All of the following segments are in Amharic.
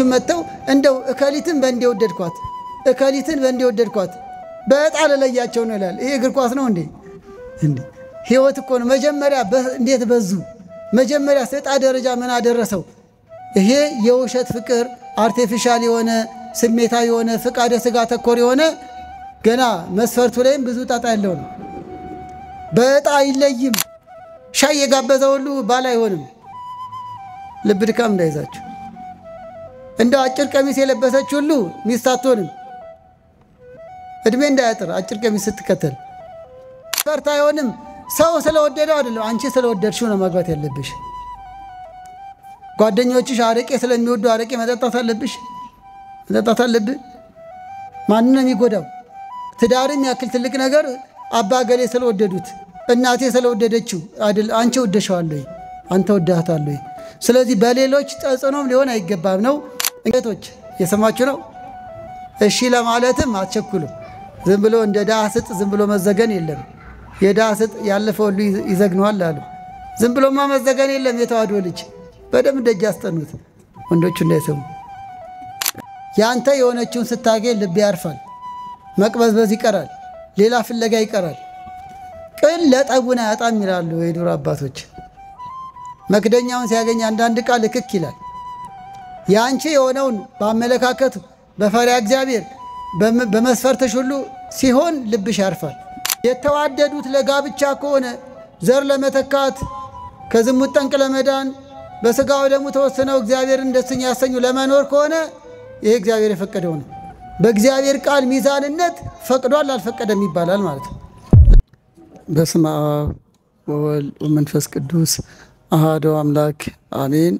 መተው እንደው እከሊትን በእንዴ ወደድኳት እከሊትን በእንዴ ወደድኳት በጣለ ለያቸው ነው ይላል ይሄ እግር ኳስ ነው እንዴ ህይወት እኮ ነው መጀመሪያ እንዴት በዙ መጀመሪያ ሰጣ ደረጃ ምን አደረሰው ይሄ የውሸት ፍቅር አርቲፊሻል የሆነ ስሜታ የሆነ ፍቃደ ስጋ ተኮር የሆነ ገና መስፈርቱ ላይም ብዙ ጣጣ ያለው ነው በጣ ይለይም ሻይ የጋበዘው ሁሉ ባል አይሆንም ልብ ድካም እንዳይዛችሁ እንደው አጭር ቀሚስ የለበሰች ሁሉ ሚስት አትሆንም እድሜ እንዳያጥር አጭር ቀሚስ ስትከተል ፈርታ አይሆንም ሰው ስለወደደው አይደለም አንቺ ስለወደድሽው ነው ማግባት ያለብሽ ጓደኞችሽ አረቄ ስለሚወዱ አረቄ መጠጣት አለብህ ማንንም ይጎዳው ትዳርም ያክል ትልቅ ነገር አባ ገሌ ስለወደዱት እናቴ ስለወደደችው አይደል አንቺ ወደሻለሁ አንተ ወደሃታለህ ስለዚህ በሌሎች ተጽዕኖም ሊሆን አይገባም ነው እንግዲህ የሰማችሁ ነው እሺ ለማለትም አትቸኩሉ ዝም ብሎ እንደ ዳስጥ ዝም ብሎ መዘገን የለም የዳስጥ ያለፈው ሁሉ ይዘግነዋል አሉ ዝም ብሎ መዘገን የለም የተዋዶ ልጅ በደም ደጅ አስጠኑት ወንዶቹ እንዳይሰሙ ያንተ የሆነችውን ስታገኝ ልብ ያርፋል መቅበዝበዝ ይቀራል ሌላ ፍለጋ ይቀራል ቅል ለጠቡና ያጣም ይላሉ የዱር አባቶች መክደኛውን ሲያገኝ አንዳንድ ቃል ልክክ ይላል ያንቺ የሆነውን በአመለካከቱ በፈሪያ እግዚአብሔር በመስፈርተሽ ሁሉ ሲሆን ልብሽ ያርፋል የተዋደዱት ለጋብቻ ከሆነ ዘር ለመተካት ከዝሙት ጠንቅ ለመዳን በስጋው ደሙ ተወስነው እግዚአብሔርን ደስተኛ ያሰኙ ለመኖር ከሆነ ይሄ እግዚአብሔር የፈቀደው ነው በእግዚአብሔር ቃል ሚዛንነት ፈቅዷል አልፈቀደም ይባላል ማለት ነው በስመ አብ ወወልድ ወመንፈስ ቅዱስ አሐዱ አምላክ አሜን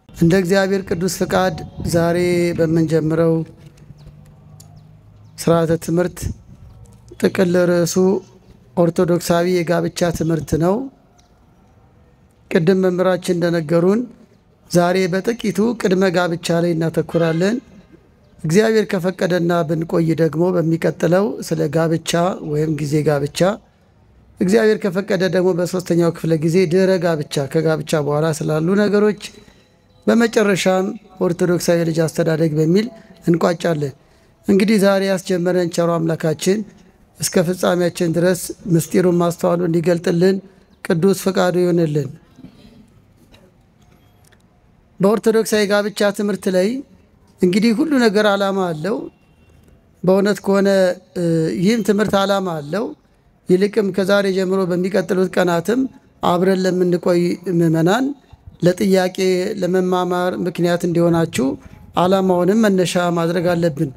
እንደ እግዚአብሔር ቅዱስ ፍቃድ ዛሬ በመንጀምረው ሥርዓተ ትምህርት ጥቅል ርዕሱ ኦርቶዶክሳዊ የጋብቻ ትምህርት ነው ቅድም መምህራችን እንደነገሩን ዛሬ በጥቂቱ ቅድመ ጋብቻ ላይ እናተኩራለን እግዚአብሔር ከፈቀደና ብንቆይ ደግሞ በሚቀጥለው ስለ ጋብቻ ወይም ጊዜ ጋብቻ እግዚአብሔር ከፈቀደ ደግሞ በሶስተኛው ክፍለ ጊዜ ድህረ ጋብቻ ከጋብቻ በኋላ ስላሉ ነገሮች በመጨረሻም ኦርቶዶክሳዊ ልጅ አስተዳደግ በሚል እንቋጫለን እንግዲህ ዛሬ ያስጀመረን ቸሩ አምላካችን እስከ ፍጻሜያችን ድረስ ምስጢሩን ማስተዋሉ እንዲገልጥልን ቅዱስ ፈቃዱ ይሁንልን በኦርቶዶክሳዊ ጋብቻ ትምህርት ላይ እንግዲህ ሁሉ ነገር ዓላማ አለው በእውነት ከሆነ ይህም ትምህርት ዓላማ አለው ይልቅም ከዛሬ ጀምሮ በሚቀጥሉት ቀናትም አብረን ለምንቆይ ምእመናን ለጥያቄ ለመማማር ምክንያት እንዲሆናችሁ ዓላማውንም መነሻ ማድረግ አለብን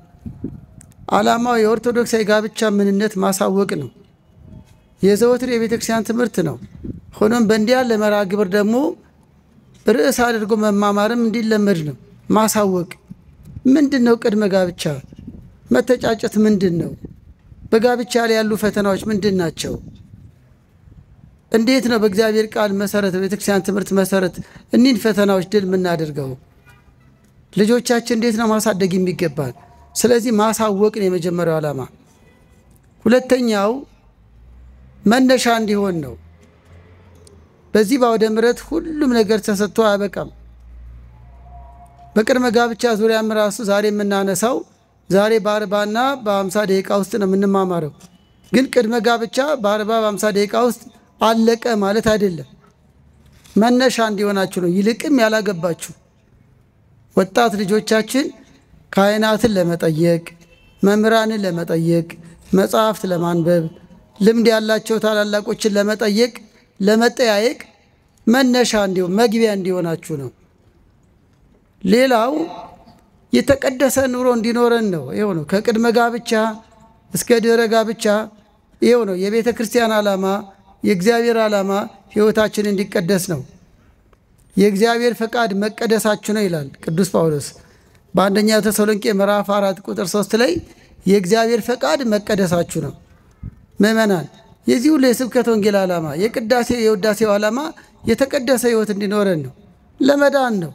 ዓላማው የኦርቶዶክሳዊ ጋብቻ ምንነት ማሳወቅ ነው የዘወትር የቤተክርስቲያን ትምህርት ነው ሆኖም በእንዲያ ለመርሃ ግብር ደግሞ ርዕስ አድርጎ መማማርም እንዲለመድ ነው ማሳወቅ ምንድነው ቅድመ ጋብቻ መተጫጨት ምንድነው በጋብቻ ላይ ያሉ ፈተናዎች ምንድናቸው እንዴት ነው በእግዚአብሔር ቃል መሰረት በቤተክርስቲያን ትምህርት መሰረት እኒን ፈተናዎች ድል ምናደርገው ልጆቻችን እንዴት ነው ማሳደግ የሚገባል ስለዚህ ማሳወቅ ነው የመጀመሪያው ዓላማ ሁለተኛው መነሻ እንዲሆን ነው በዚህ ባወደ ምሕረት ሁሉም ነገር ተሰጥቶ አያበቃም በቅድመ ጋብቻ ዙሪያም ራሱ ዛሬ የምናነሳው ዛሬ በ40ና በ50 ደቂቃ ውስጥ ነው የምንማማረው ግን ቅድመ ጋብቻ በ40 በ50 ደቂቃ ውስጥ አለቀ ማለት አይደለም መነሻ እንዲሆናችሁ ነው ይልቅም ያላገባችሁ ወጣት ልጆቻችን ካህናትን ለመጠየቅ መምህራንን ለመጠየቅ መጽሐፍት ለማንበብ ልምድ ያላቸው ታላላቆችን ለመጠየቅ ለመጠያየቅ መነሻ እንዲሆን መግቢያ እንዲሆናችሁ ነው ሌላው የተቀደሰ ኑሮ እንዲኖረን ነው ይሄው ነው ከቅድመ ጋብቻ እስከ ድህረ ጋብቻ ይሄው ነው የቤተ ክርስቲያን ዓላማ የእግዚአብሔር ዓላማ ሕይወታችን እንዲቀደስ ነው የእግዚአብሔር ፈቃድ መቀደሳችሁ ነው ይላል ቅዱስ ጳውሎስ በአንደኛ ተሰሎንቄ ምዕራፍ 4 ቁጥር 3 ላይ የእግዚአብሔር ፈቃድ መቀደሳችሁ ነው ምእመናን የዚህ ሁሉ የስብከተ ወንጌል ዓላማ የቅዳሴ የውዳሴው ዓላማ የተቀደሰ ሕይወት እንዲኖረን ነው ለመዳን ነው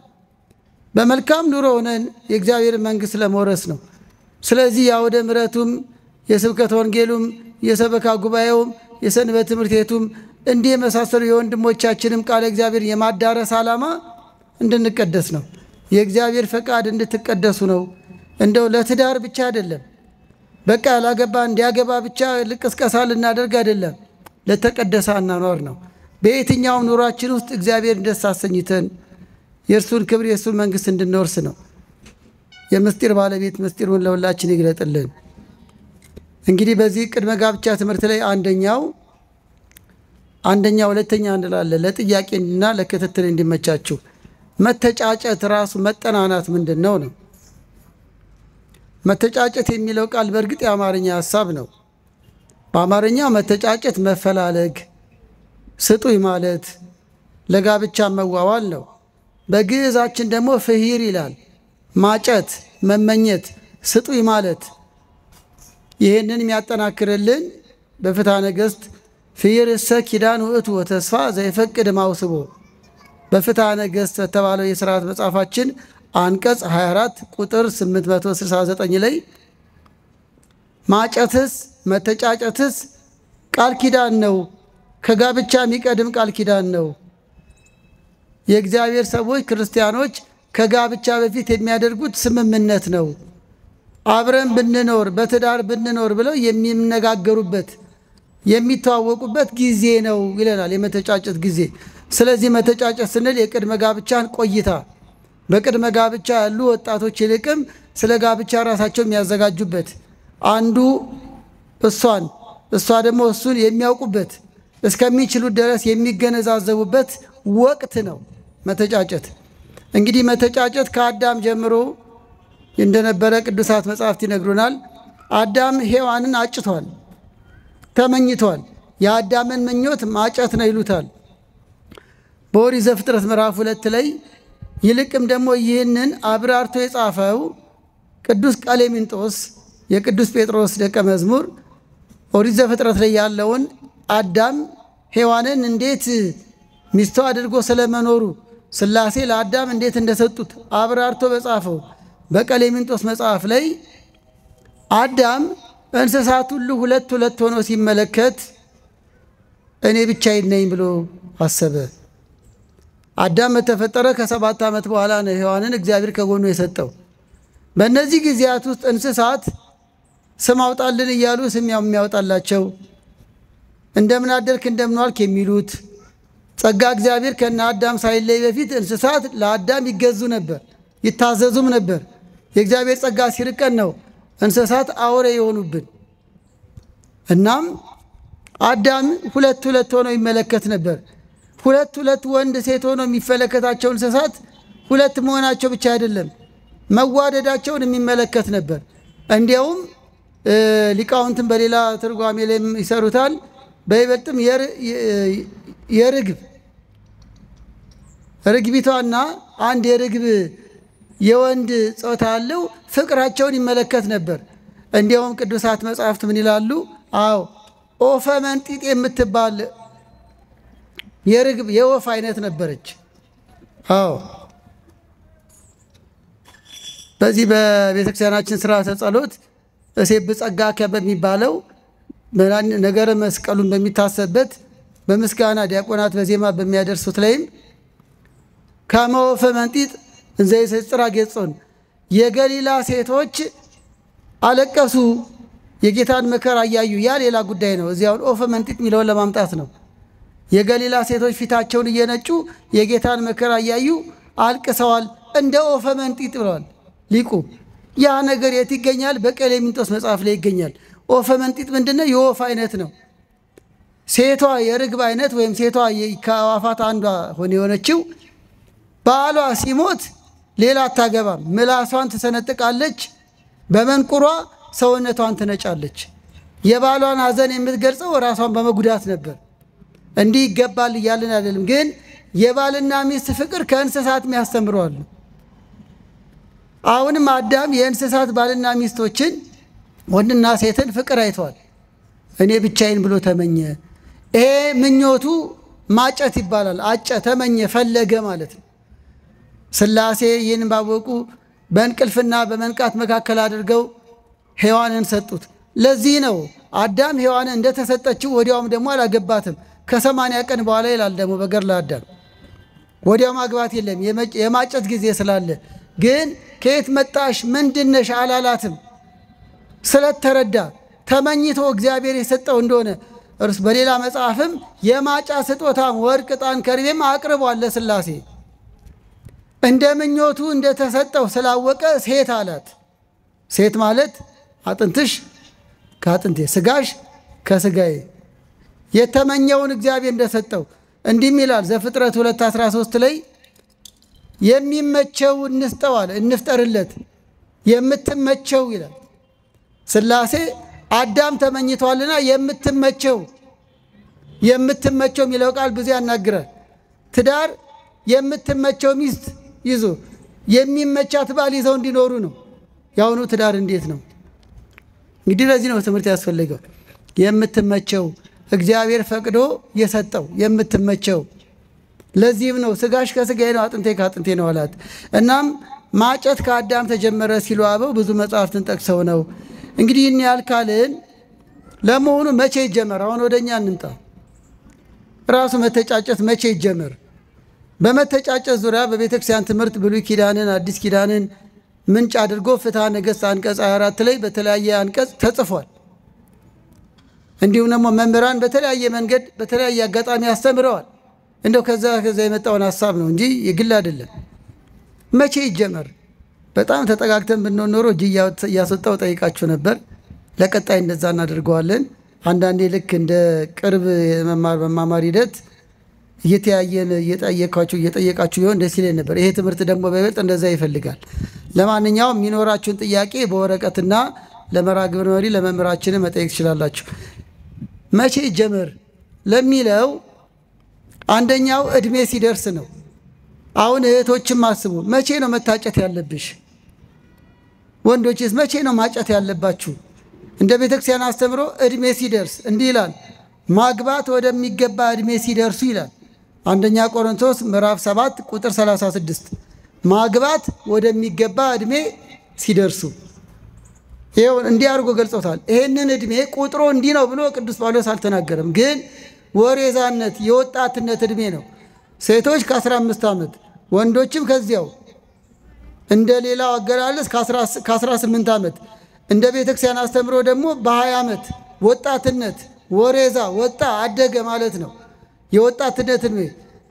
በመልካም ኑሮ ሆነን የእግዚአብሔር መንግስት ለመውረስ ነው ስለዚህ ያወደ ምሕረቱም የስብከተ ወንጌሉም የሰበካ ጉባኤውም የሰንበት ትምህርት ቤቱም እንዲህ መሳሰሉ የወንድሞቻችንም ቃል እግዚአብሔር የማዳረስ ዓላማ እንድንቀደስ ነው የእግዚአብሔር ፈቃድ እንድትቀደሱ ነው። እንደው ለትዳር ብቻ አይደለም፣ በቃ ያላገባ እንዲያገባ ብቻ ልቅስቀሳ ልናደርግ አይደለም። ለተቀደሰ አኗኗር ነው። በየትኛውም ኑሯችን ውስጥ እግዚአብሔር ደስ አሰኝተን የእርሱን ክብር የእርሱን መንግሥት እንድንወርስ ነው። የምስጢር ባለቤት ምስጢሩን ለሁላችን ይግለጥልን። እንግዲህ በዚህ ቅድመ ጋብቻ ትምህርት ላይ አንደኛ ሁለተኛ እንላለን ለጥያቄና ለክትትል እንዲመቻችሁ። መተጫጨት ራሱ መጠናናት ምንድን ነው? መተጫጨት የሚለው ቃል በእርግጥ የአማርኛ ሐሳብ ነው። በአማርኛ መተጫጨት መፈላለግ፣ ስጡኝ ማለት፣ ለጋብቻ መዋዋል ነው። በግዕዛችን ደግሞ ፍሂር ይላል። ማጨት፣ መመኘት፣ ስጡኝ ማለት። ይህንን የሚያጠናክርልን በፍትሐ ነገሥት ፍሂር እሰ ኪዳን ውእቱ ወተስፋ ዘይፈቅድ ማውስቦ በፍትሐ ነገሥት በተባለው የሥርዓት መጽሐፋችን አንቀጽ 24 ቁጥር 869 ላይ ማጨትስ መተጫጨትስ ቃል ኪዳን ነው፣ ከጋብቻ የሚቀድም ቃል ኪዳን ነው። የእግዚአብሔር ሰዎች ክርስቲያኖች ከጋብቻ በፊት የሚያደርጉት ስምምነት ነው። አብረን ብንኖር በትዳር ብንኖር ብለው የሚነጋገሩበት የሚተዋወቁበት ጊዜ ነው ይለናል፣ የመተጫጨት ጊዜ። ስለዚህ መተጫጨት ስንል የቅድመ ጋብቻን ቆይታ በቅድመ ጋብቻ ያሉ ወጣቶች ይልቅም ስለ ጋብቻ ራሳቸው የሚያዘጋጁበት አንዱ እሷን እሷ ደግሞ እሱን የሚያውቁበት እስከሚችሉት ድረስ የሚገነዛዘቡበት ወቅት ነው መተጫጨት። እንግዲህ መተጫጨት ከአዳም ጀምሮ እንደነበረ ቅዱሳት መጻሕፍት ይነግሩናል። አዳም ሔዋንን አጭቷል፣ ተመኝቷል። የአዳምን ምኞት ማጨት ነው ይሉታል። በኦሪት ዘፍጥረት ምዕራፍ 2 ላይ ይልቅም ደግሞ ይህንን አብራርቶ የጻፈው ቅዱስ ቀሌምንጦስ የቅዱስ ጴጥሮስ ደቀ መዝሙር ኦሪት ዘፍጥረት ላይ ያለውን አዳም ሔዋንን እንዴት ሚስቱ አድርጎ ስለመኖሩ ሥላሴ ለአዳም እንዴት እንደሰጡት አብራርቶ በጻፈው በቀሌምንጦስ መጽሐፍ ላይ አዳም እንስሳት ሁሉ ሁለት ሁለት ሆኖ ሲመለከት እኔ ብቻዬን ነኝ ብሎ አሰበ። አዳም በተፈጠረ ከ7 ዓመት በኋላ ነው ሔዋንን እግዚአብሔር ከጎኑ የሰጠው። በእነዚህ ጊዜያት ውስጥ እንስሳት ስም አውጣልን እያሉ ስም የሚያወጣላቸው፣ እንደምን አደርክ እንደምን ዋልክ የሚሉት፣ ጸጋ እግዚአብሔር ከነ አዳም ሳይለይ በፊት እንስሳት ለአዳም ይገዙ ነበር፣ ይታዘዙም ነበር። የእግዚአብሔር ጸጋ ሲርቀን ነው እንስሳት አውሬ የሆኑብን። እናም አዳም ሁለት ሁለት ሆኖ ይመለከት ነበር። ሁለት ሁለት ወንድ ሴት ሆኖ የሚመለከታቸው እንስሳት ሁለት መሆናቸው ብቻ አይደለም መዋደዳቸውን የሚመለከት ነበር። እንዲያውም ሊቃውንትን በሌላ ትርጓሜ ላይ ይሰሩታል። በይበልጥም ርግቢቷና አንድ የርግብ የወንድ ጾታ ያለው ፍቅራቸውን ይመለከት ነበር። እንዲያውም ቅዱሳት መጻሕፍት ምን ይላሉ? አዎ ኦፈ መንጢጥ የምትባል የርግብ የወፍ አይነት ነበረች። አዎ በዚህ በቤተክርስቲያናችን ሥርዓተ ጸሎት እሴብ ጸጋከ በሚባለው ነገረ መስቀሉን በሚታሰብበት በምስጋና ዲያቆናት በዜማ በሚያደርሱት ላይም ከመ ወፈ መንጢጥ እንዘ ይሰጽራ ገጾን የገሊላ ሴቶች አለቀሱ የጌታን መከራ እያዩ። ያ ሌላ ጉዳይ ነው። እዚያውን ኦፈ መንጢጥ የሚለውን ለማምጣት ነው። የገሊላ ሴቶች ፊታቸውን እየነጩ የጌታን መከራ እያዩ አልቅሰዋል፣ እንደ ኦፈ መንጢጥ ብለዋል ሊቁ። ያ ነገር የት ይገኛል? በቀሌምንጦስ መጽሐፍ ላይ ይገኛል። ኦፈ መንጢጥ ምንድነው? የወፍ አይነት ነው። ሴቷ የርግብ አይነት ወይም ሴቷ ከአዋፋት አንዷ የሆነችው ባሏ ሲሞት ሌላ አታገባም። ምላሷን ትሰነጥቃለች፣ በመንቁሯ ሰውነቷን ትነጫለች። የባሏን ሐዘን የምትገልጸው ራሷን በመጉዳት ነበር። እንዲህ ይገባል እያልን አይደለም፣ ግን የባልና ሚስት ፍቅር ከእንስሳት የሚያስተምረዋል። አሁንም አዳም የእንስሳት ባልና ሚስቶችን ወንድና ሴትን ፍቅር አይተዋል። እኔ ብቻዬን ብሎ ተመኘ። ይሄ ምኞቱ ማጨት ይባላል። አጨ፣ ተመኘ፣ ፈለገ ማለት ነው። ሥላሴ ይህን ባወቁ በእንቅልፍና በመንቃት መካከል አድርገው ሔዋንን ሰጡት። ለዚህ ነው አዳም ሔዋንን እንደተሰጠችው ወዲያውም ደግሞ አላገባትም። ከ80 ቀን በኋላ ይላል ደግሞ በገድለ አዳም ወዲያው ማግባት የለም የማጨት ጊዜ ስላለ። ግን ከየት መጣሽ ምንድነሽ አላላትም። ስለተረዳ ተመኝቶ እግዚአብሔር የሰጠው እንደሆነ እርስ በሌላ መጽሐፍም የማጫ ስጦታም ወርቅ ዕጣን ከርቤም አቅርቧል ለሥላሴ። እንደ ምኞቱ እንደተሰጠው ስላወቀ ሴት አላት። ሴት ማለት አጥንትሽ ከአጥንቴ ስጋሽ ከስጋዬ የተመኘውን እግዚአብሔር እንደሰጠው እንዲህ ይላል ዘፍጥረት 2:13 ላይ የሚመቸው እንስጠው አለ እንፍጠርለት የምትመቸው ይላል። ሥላሴ አዳም ተመኝቷልና የምትመቸው የሚለው ቃል ብዙ ያናግራል። ትዳር የምትመቸው ሚስት ይዞ የሚመቻት ባል ይዘው እንዲኖሩ ነው። ያውኑ ትዳር እንዴት ነው እንግዲህ ለዚህ ነው ትምህርት ያስፈልገው። የምትመቸው እግዚአብሔር ፈቅዶ የሰጠው የምትመቸው። ለዚህም ነው ስጋሽ ከስጋዬ ነው አጥንቴ ከአጥንቴ ነው አላት። እናም ማጨት ከአዳም ተጀመረ ሲሉ አበው ብዙ መጽሐፍትን ጠቅሰው ነው። እንግዲህ እኛ ያልካልን ለመሆኑ መቼ ይጀመር? አሁን ወደኛ እንምጣ። ራሱ መተጫጨት መቼ ይጀመር? በመተጫጨት ዙሪያ በቤተክርስቲያን ትምህርት ብሉይ ኪዳንን አዲስ ኪዳንን ምንጭ አድርጎ ፍትሐ ነገሥት አንቀጽ 24 ላይ በተለያየ አንቀጽ ተጽፏል። እንዲሁም ደግሞ መምህራን በተለያየ መንገድ በተለያየ አጋጣሚ ያስተምረዋል። እንደው ከዛ የመጣውን ሐሳብ ነው እንጂ የግል አይደለም። መቼ ይጀመር? በጣም ተጠጋግተን ብንሆን ኖሮ እጅ እያስወጣው ጠይቃችሁ ነበር። ለቀጣይ እንደዛ እናደርገዋለን። አንዳንዴ ልክ እንደ ቅርብ መማማር ሂደት እየተያየን እየጠየቃችሁ ይሆን ደስ ይለኝ ነበር። ይሄ ትምህርት ደግሞ በይበልጥ እንደዛ ይፈልጋል። ለማንኛውም የሚኖራችሁን ጥያቄ በወረቀትና ለመርሐ ግብር መሪ ለመምህራችን መጠየቅ ትችላላችሁ። መቼ ይጀመር ለሚለው አንደኛው እድሜ ሲደርስ ነው። አሁን እህቶችም አስቡ፣ መቼ ነው መታጨት ያለብሽ? ወንዶችስ መቼ ነው ማጨት ያለባችሁ? እንደ ቤተክርስቲያን አስተምሮ እድሜ ሲደርስ እንዲህ ይላል፣ ማግባት ወደሚገባ እድሜ ሲደርሱ ይላል። አንደኛ ቆሮንቶስ ምዕራፍ 7 ቁጥር 36 ማግባት ወደሚገባ እድሜ ሲደርሱ ይሄው እንዲህ አድርጎ ገልጾታል። ይሄንን እድሜ ቁጥሩ እንዲህ ነው ብሎ ቅዱስ ጳውሎስ አልተናገረም። ግን ወሬዛነት የወጣትነት እድሜ ነው። ሴቶች ከ15 ዓመት ወንዶችም ከዚያው እንደ ሌላው አገላለጽ ከ18 ዓመት እንደ ቤተክርስቲያን አስተምሮ ደግሞ በ20 ዓመት ወጣትነት ወሬዛ ወጣ አደገ ማለት ነው። የወጣትነት እድሜ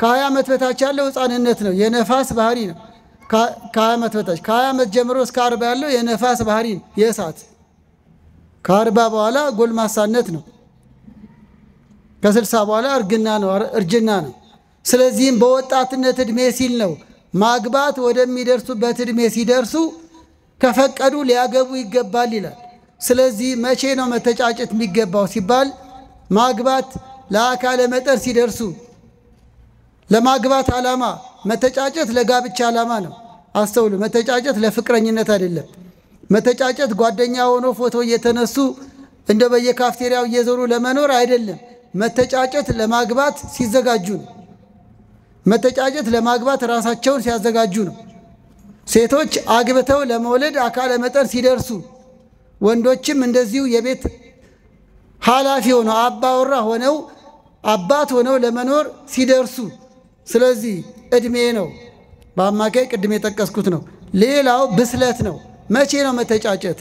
ከ20 ዓመት በታች ያለው ሕፃንነት ነው፣ የነፋስ ባህሪ ነው። ከ20 ዓመት በታች ከ20 ዓመት ጀምሮ እስከ 40 ያለው የነፋስ ባህሪ ነው፣ የእሳት። ከ40 በኋላ ጎልማሳነት ነው። ከ60 በኋላ እርጅና ነው። ስለዚህም በወጣትነት እድሜ ሲል ነው ማግባት ወደሚደርሱበት እድሜ ሲደርሱ ከፈቀዱ ሊያገቡ ይገባል ይላል። ስለዚህ መቼ ነው መተጫጨት የሚገባው ሲባል ማግባት ለአካለ መጠን ሲደርሱ ለማግባት ዓላማ መተጫጨት ለጋብቻ ዓላማ ነው። አስተውሉ፣ መተጫጨት ለፍቅረኝነት አይደለም። መተጫጨት ጓደኛ ሆኖ ፎቶ እየተነሱ እንደ በየካፍቴሪያው እየዞሩ ለመኖር አይደለም። መተጫጨት ለማግባት ሲዘጋጁ ነው። መተጫጨት ለማግባት ራሳቸውን ሲያዘጋጁ ነው። ሴቶች አግብተው ለመውለድ አካለ መጠን ሲደርሱ፣ ወንዶችም እንደዚሁ የቤት ኃላፊ ሆነው አባወራ ሆነው አባት ሆነው ለመኖር ሲደርሱ፣ ስለዚህ እድሜ ነው። በአማካይ ቅድም የጠቀስኩት ነው። ሌላው ብስለት ነው። መቼ ነው መተጫጨት?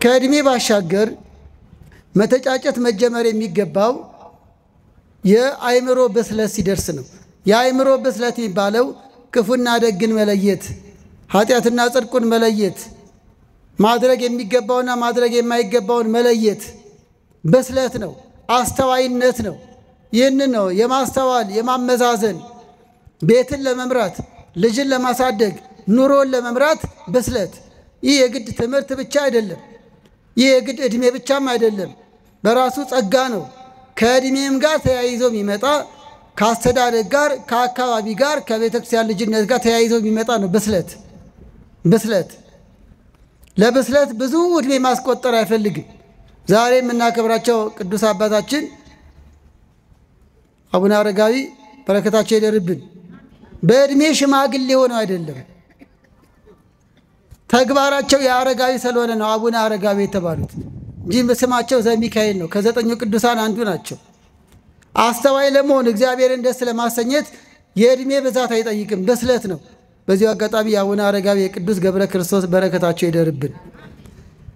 ከእድሜ ባሻገር መተጫጨት መጀመር የሚገባው የአእምሮ ብስለት ሲደርስ ነው። የአእምሮ ብስለት የሚባለው ክፉና ደግን መለየት፣ ኃጢአትና ጽድቁን መለየት፣ ማድረግ የሚገባውና ማድረግ የማይገባውን መለየት ብስለት ነው፣ አስተዋይነት ነው። ይህንን ነው የማስተዋል የማመዛዘን፣ ቤትን ለመምራት ልጅን ለማሳደግ ኑሮን ለመምራት ብስለት። ይህ የግድ ትምህርት ብቻ አይደለም። ይህ የግድ እድሜ ብቻም አይደለም። በራሱ ጸጋ ነው። ከእድሜም ጋር ተያይዞ የሚመጣ ከአስተዳደግ ጋር ከአካባቢ ጋር ከቤተክርስቲያን ልጅነት ጋር ተያይዞ የሚመጣ ነው ብስለት። ለብስለት ብዙ እድሜ ማስቆጠር አይፈልግም። ዛሬ የምናከብራቸው ቅዱስ አባታችን አቡነ አረጋዊ በረከታቸው ይደርብን። በእድሜ ሽማግሌ ሆነው አይደለም፣ ተግባራቸው የአረጋዊ ስለሆነ ነው አቡነ አረጋዊ የተባሉት እንጂ ስማቸው ዘሚካኤል ነው። ከ9 ቅዱሳን አንዱ ናቸው። አስተዋይ ለመሆን እግዚአብሔርን ደስ ለማሰኘት የእድሜ ብዛት አይጠይቅም፣ ብስለት ነው። በዚሁ አጋጣሚ የአቡነ አረጋዊ የቅዱስ ገብረ ክርስቶስ በረከታቸው ይደርብን፣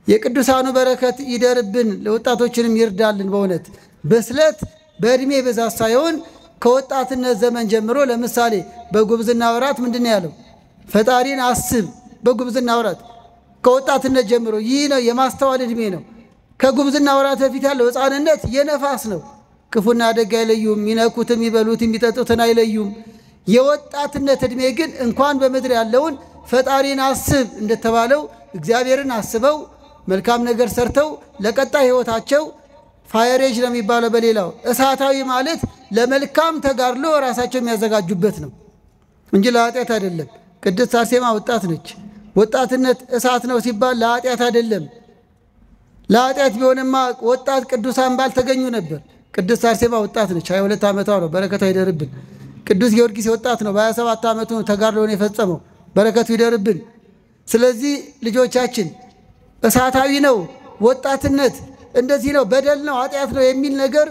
የቅዱሳኑ በረከት ይደርብን፣ ለወጣቶችንም ይርዳልን። በእውነት ብስለት በእድሜ ብዛት ሳይሆን ከወጣትነት ዘመን ጀምሮ፣ ለምሳሌ በጉብዝና ወራት ምንድን ያለው? ፈጣሪን አስብ። በጉብዝና ወራት ከወጣትነት ጀምሮ ይህ ነው የማስተዋል እድሜ ነው። ከጉብዝና ወራት በፊት ያለው ሕፃንነት የነፋስ ነው። ክፉና ደግ አይለዩም፣ የሚነኩትም የሚበሉትም የሚጠጡትን አይለዩም። የወጣትነት እድሜ ግን እንኳን በምድር ያለውን ፈጣሪን አስብ እንደተባለው እግዚአብሔርን አስበው መልካም ነገር ሰርተው ለቀጣይ ሕይወታቸው ፋየሬጅ ነው የሚባለው በሌላው እሳታዊ ማለት ለመልካም ተጋድሎ ራሳቸው የሚያዘጋጁበት ነው እንጂ ለኃጢአት አይደለም። ቅድስት አርሴማ ወጣት ነች። ወጣትነት እሳት ነው ሲባል ለኃጢአት አይደለም። ለኃጢአት ቢሆንማ ወጣት ቅዱሳን ባልተገኙ ነበር። ቅድስት አርሴማ ወጣት ነች። 22 ዓመቷ ነው። በረከቷ ይደርብን። ቅዱስ ጊዮርጊስ ወጣት ነው። በ27 ዓመቱ ተጋድሎውን የፈጸመው። በረከቱ ይደርብን። ስለዚህ ልጆቻችን እሳታዊ ነው ወጣትነት፣ እንደዚህ ነው በደል ነው ኃጢአት ነው የሚል ነገር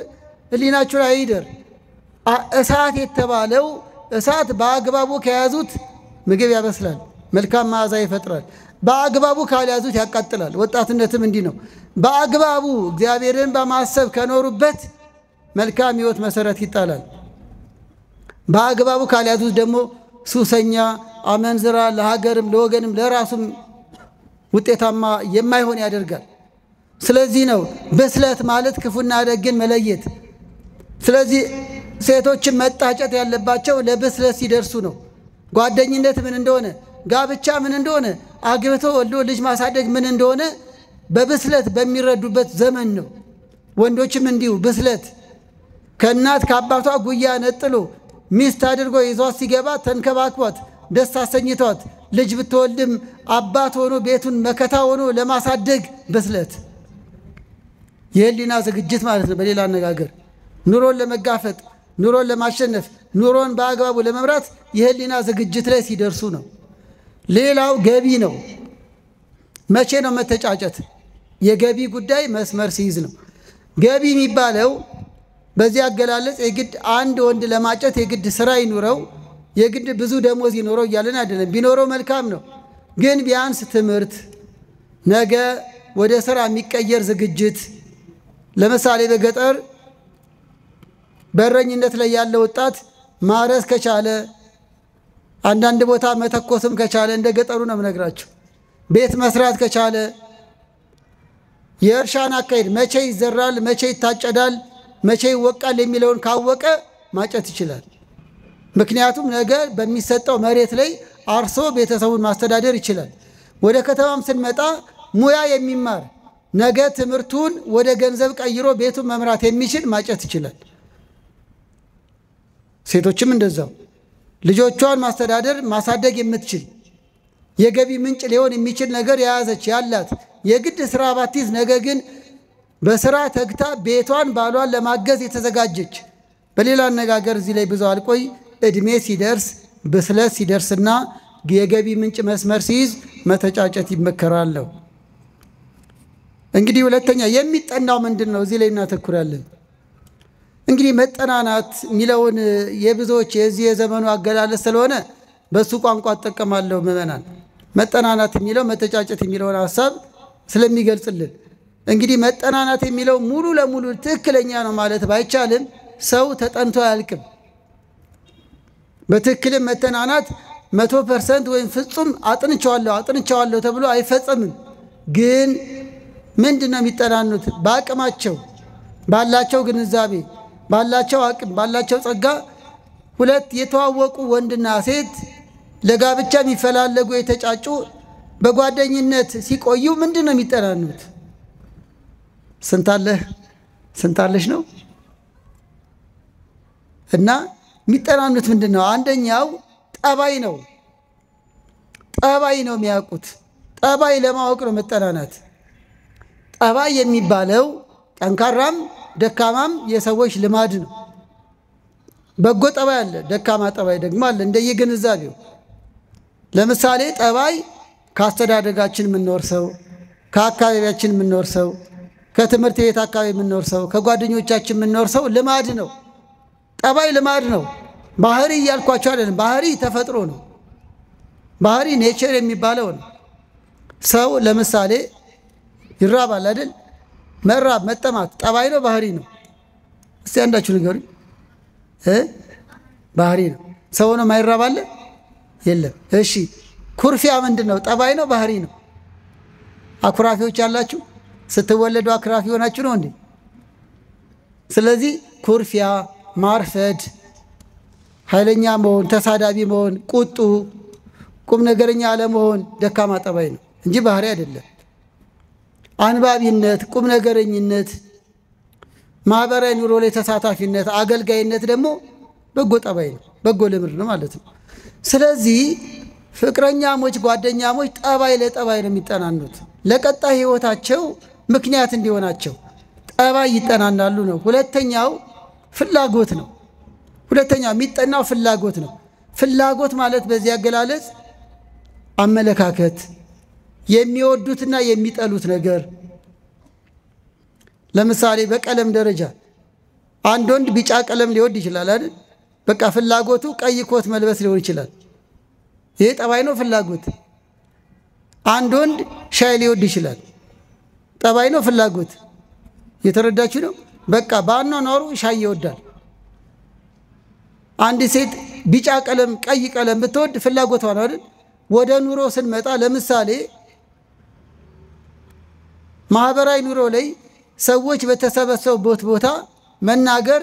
ሕሊናችሁ ላይ አይደር። እሳት የተባለው እሳት በአግባቡ ከያዙት ምግብ ያበስላል፣ መልካም መዓዛ ይፈጥራል። በአግባቡ ካልያዙት ያቃጥላል። ወጣትነትም እንዲህ ነው። በአግባቡ እግዚአብሔርን በማሰብ ከኖሩበት መልካም ሕይወት መሰረት ይጣላል። በአግባቡ ካልያዙት ደግሞ ሱሰኛ፣ አመንዝራ፣ ለሀገርም ለወገንም ለራሱም ውጤታማ የማይሆን ያደርጋል። ስለዚህ ነው ብስለት ማለት ክፉና ደግን መለየት። ስለዚህ ሴቶችን መጣጨት ያለባቸው ለብስለት ሲደርሱ ነው። ጓደኝነት ምን እንደሆነ፣ ጋብቻ ምን እንደሆነ፣ አግብቶ ወልዶ ልጅ ማሳደግ ምን እንደሆነ በብስለት በሚረዱበት ዘመን ነው። ወንዶችም እንዲሁ ብስለት ከእናት ከአባቷ ጉያ ነጥሎ ሚስት አድርጎ ይዟት ሲገባ ተንከባክቧት ደስ አሰኝቷት ልጅ ብትወልድም አባት ሆኖ ቤቱን መከታ ሆኖ ለማሳደግ ብስለት የህሊና ዝግጅት ማለት ነው። በሌላ አነጋገር ኑሮን ለመጋፈጥ፣ ኑሮን ለማሸነፍ፣ ኑሮን በአግባቡ ለመምራት የህሊና ዝግጅት ላይ ሲደርሱ ነው። ሌላው ገቢ ነው። መቼ ነው መተጫጨት? የገቢ ጉዳይ መስመር ሲይዝ ነው። ገቢ የሚባለው በዚህ አገላለጽ የግድ አንድ ወንድ ለማጨት የግድ ስራ ይኑረው፣ የግድ ብዙ ደሞዝ ይኖረው እያለን አይደለም። ቢኖረው መልካም ነው። ግን ቢያንስ ትምህርት፣ ነገ ወደ ስራ የሚቀየር ዝግጅት። ለምሳሌ በገጠር በረኝነት ላይ ያለ ወጣት ማረስ ከቻለ፣ አንዳንድ ቦታ መተኮስም ከቻለ፣ እንደ ገጠሩ ነው የምነግራቸው፣ ቤት መስራት ከቻለ፣ የእርሻን አካሄድ መቼ ይዘራል፣ መቼ ይታጨዳል፣ መቼ ይወቃል የሚለውን ካወቀ ማጨት ይችላል። ምክንያቱም ነገ በሚሰጠው መሬት ላይ አርሶ ቤተሰቡን ማስተዳደር ይችላል። ወደ ከተማም ስንመጣ ሙያ የሚማር ነገ ትምህርቱን ወደ ገንዘብ ቀይሮ ቤቱን መምራት የሚችል ማጨት ይችላል። ሴቶችም እንደዛው ልጆቿን ማስተዳደር ማሳደግ የምትችል የገቢ ምንጭ ሊሆን የሚችል ነገር የያዘች ያላት የግድ ስራ ባትይዝ ነገ ግን በስራ ተግታ ቤቷን ባሏን ለማገዝ የተዘጋጀች። በሌላ አነጋገር እዚህ ላይ ብዙ አልቆይ፣ እድሜ ሲደርስ ብስለት ሲደርስና የገቢ ምንጭ መስመር ሲይዝ መተጫጨት ይመከራል። እንግዲህ ሁለተኛ የሚጠናው ምንድን ነው? እዚህ ላይ እናተኩራለን። እንግዲህ መጠናናት የሚለውን የብዙዎች የዚህ የዘመኑ አገላለጽ ስለሆነ በሱ ቋንቋ ተጠቀማለሁ። ምዕመናን መጠናናት የሚለው መተጫጨት የሚለውን ሐሳብ ስለሚገልጽልን እንግዲህ መጠናናት የሚለው ሙሉ ለሙሉ ትክክለኛ ነው ማለት ባይቻልም ሰው ተጠንቶ አያልቅም። በትክክልም መጠናናት 100% ወይም ፍጹም አጥንቻለሁ ተብሎ አይፈጸምም። ግን ምንድነው የሚጠናኑት? በአቅማቸው ባላቸው ግንዛቤ ባላቸው አቅም ባላቸው ጸጋ ሁለት የተዋወቁ ወንድና ሴት ለጋብቻ የሚፈላለጉ የተጫጩ በጓደኝነት ሲቆዩ ምንድነው የሚጠናኑት? ስንታለሽ ነው እና የሚጠናኑት ምንድነው? አንደኛው ጠባይ ነው። ጠባይ ነው የሚያውቁት። ጠባይ ለማወቅ ነው መጠናናት። ጠባይ የሚባለው ጠንካራም ደካማም የሰዎች ልማድ ነው። በጎ ጠባይ አለ፣ ደካማ ጠባይ ደግሞ አለ እንደየግንዛቤው። ለምሳሌ ጠባይ ከአስተዳደጋችን የምንወርሰው፣ ከአካባቢያችን የምንወርሰው፣ ከትምህርት ቤት አካባቢ የምንወርሰው፣ ከጓደኞቻችን የምንወርሰው ልማድ ነው። ጠባይ ልማድ ነው። ባህሪ እያልኳቸው አይደለም። ባህሪ ተፈጥሮ ነው። ባህሪ ኔቸር የሚባለው ነው። ሰው ለምሳሌ ይራባል አይደል? መራብ መጠማት ጠባይ ነው ባህሪ ነው? እስቲ አንዳችሁ ንገሩኝ። ባህሪ ነው። ሰው ነው ማይራባለ? የለም። እሺ ኩርፊያ ምንድነው? ጠባይ ነው ባህሪ ነው? አኩራፊዎች ያላችሁ ስትወለዱ አኩራፊ ሆናችሁ ነው እንዴ? ስለዚህ ኩርፊያ፣ ማርፈድ፣ ኃይለኛ መሆን፣ ተሳዳቢ መሆን፣ ቁጡ፣ ቁም ነገረኛ አለመሆን ደካማ ጠባይ ነው እንጂ ባህሪ አይደለም። አንባቢነት፣ ቁም ነገረኝነት፣ ማህበራዊ ኑሮ ላይ ተሳታፊነት፣ አገልጋይነት ደግሞ በጎ ጠባይ ነው፣ በጎ ልምድ ነው ማለት ነው። ስለዚህ ፍቅረኛሞች፣ ጓደኛሞች ጠባይ ለጠባይ ነው የሚጠናኑት። ለቀጣይ ህይወታቸው ምክንያት እንዲሆናቸው ጠባይ ይጠናናሉ ነው። ሁለተኛው ፍላጎት ነው። ሁለተኛው የሚጠናው ፍላጎት ነው። ፍላጎት ማለት በዚህ አገላለጽ አመለካከት፣ የሚወዱትና የሚጠሉት ነገር። ለምሳሌ በቀለም ደረጃ አንድ ወንድ ቢጫ ቀለም ሊወድ ይችላል አይደል? በቃ ፍላጎቱ ቀይ ኮት መልበስ ሊሆን ይችላል። ይሄ ጠባይ ነው ፍላጎት። አንድ ወንድ ሻይ ሊወድ ይችላል። ጠባይ ነው ፍላጎት። የተረዳችሁ ነው? በቃ ባኗኗሩ ሻይ ይወዳል። አንድ ሴት ቢጫ ቀለም ቀይ ቀለም ብትወድ ፍላጎቷ ነው አይደል? ወደ ኑሮ ስንመጣ ለምሳሌ ማህበራዊ ኑሮ ላይ ሰዎች በተሰበሰቡበት ቦታ መናገር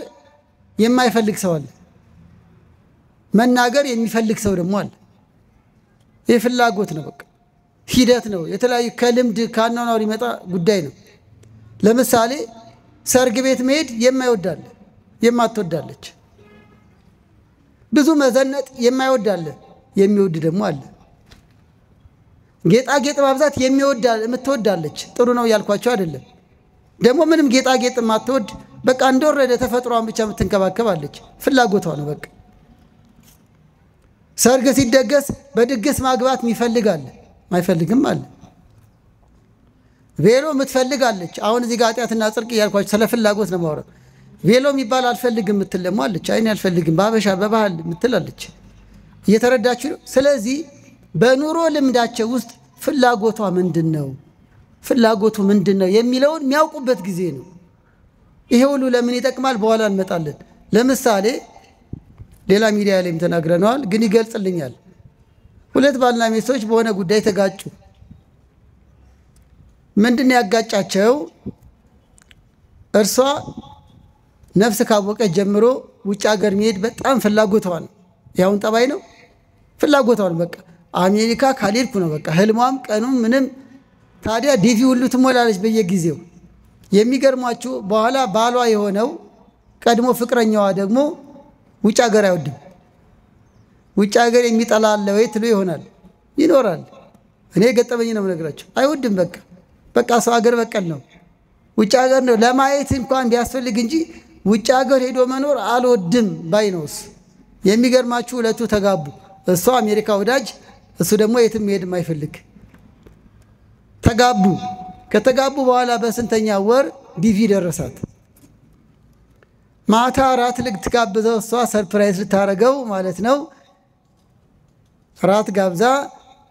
የማይፈልግ ሰው አለ። መናገር የሚፈልግ ሰው ደግሞ አለ። ይህ ፍላጎት ነው። በቃ ሂደት ነው። የተለያዩ ከልምድ ካኗኗር ይመጣ ጉዳይ ነው። ለምሳሌ ሰርግ ቤት መሄድ የማይወዳለ የማትወዳለች። ብዙ መዘነጥ የማይወዳለ የሚወድ ደግሞ አለ። ጌጣጌጥ ማብዛት የምትወዳለች። ጥሩ ነው ያልኳቸው አይደለም። ደግሞ ምንም ጌጣጌጥ የማትወድ በቃ እንደወረደ ተፈጥሯን ብቻ የምትንከባከባለች። ፍላጎቷ ነው በቃ። ሰርግ ሲደገስ በድግስ ማግባት የሚፈልጋለ ማይፈልግም አለ። ቬሎ የምትፈልጋለች። አሁን እዚህ ጋር ኃጢአትና ጽድቅ እያልኳቸው ስለ ፍላጎት ነው የማወራው። ቬሎ የሚባል አልፈልግም የምትል ደግሞ አለች። አይኔ አልፈልግም በሀበሻ በባህል የምትላለች። እየተረዳችሁ ነው? ስለዚህ በኑሮ ልምዳቸው ውስጥ ፍላጎቷ ምንድን ነው፣ ፍላጎቱ ምንድን ነው የሚለውን የሚያውቁበት ጊዜ ነው። ይሄ ሁሉ ለምን ይጠቅማል? በኋላ እንመጣለን። ለምሳሌ ሌላ ሚዲያ ላይም ተናግረነዋል፣ ግን ይገልጽልኛል። ሁለት ባልና ሚስቶች በሆነ ጉዳይ ተጋጩ። ምንድነው ያጋጫቸው? እርሷ ነፍስ ካወቀች ጀምሮ ውጭ ሀገር መሄድ በጣም ፍላጎቷ ነው። ያውን ጠባይ ነው ፍላጎቷ ነው። በቃ አሜሪካ ካልሄድኩ ነው በቃ ህልሟም ቀኑም ምንም። ታዲያ ዲቪ ሁሉ ትሞላለች በየጊዜው። የሚገርማችሁ በኋላ ባሏ የሆነው ቀድሞ ፍቅረኛዋ ደግሞ ውጭ ሀገር አይወድም። ውጭ ሀገር የሚጠላለ ወይ ትሉ ይሆናል ይኖራል። እኔ ገጠመኝ ነው የምነግራችሁ። አይወድም በቃ ሰው ሀገር በቀል ነው። ውጭ ሀገር ነው ለማየት እንኳን ቢያስፈልግ እንጂ ውጭ ሀገር ሄዶ መኖር አልወድም ባይ ነውስ። የሚገርማችሁ ሁለቱ ተጋቡ። እሷ አሜሪካ ወዳጅ፣ እሱ ደግሞ የትም መሄድ የማይፈልግ ተጋቡ። ከተጋቡ በኋላ በስንተኛ ወር ዲቪ ደረሳት። ማታ ራት ልትጋብዘው እሷ ሰርፕራይዝ ልታረገው ማለት ነው። ራት ጋብዛ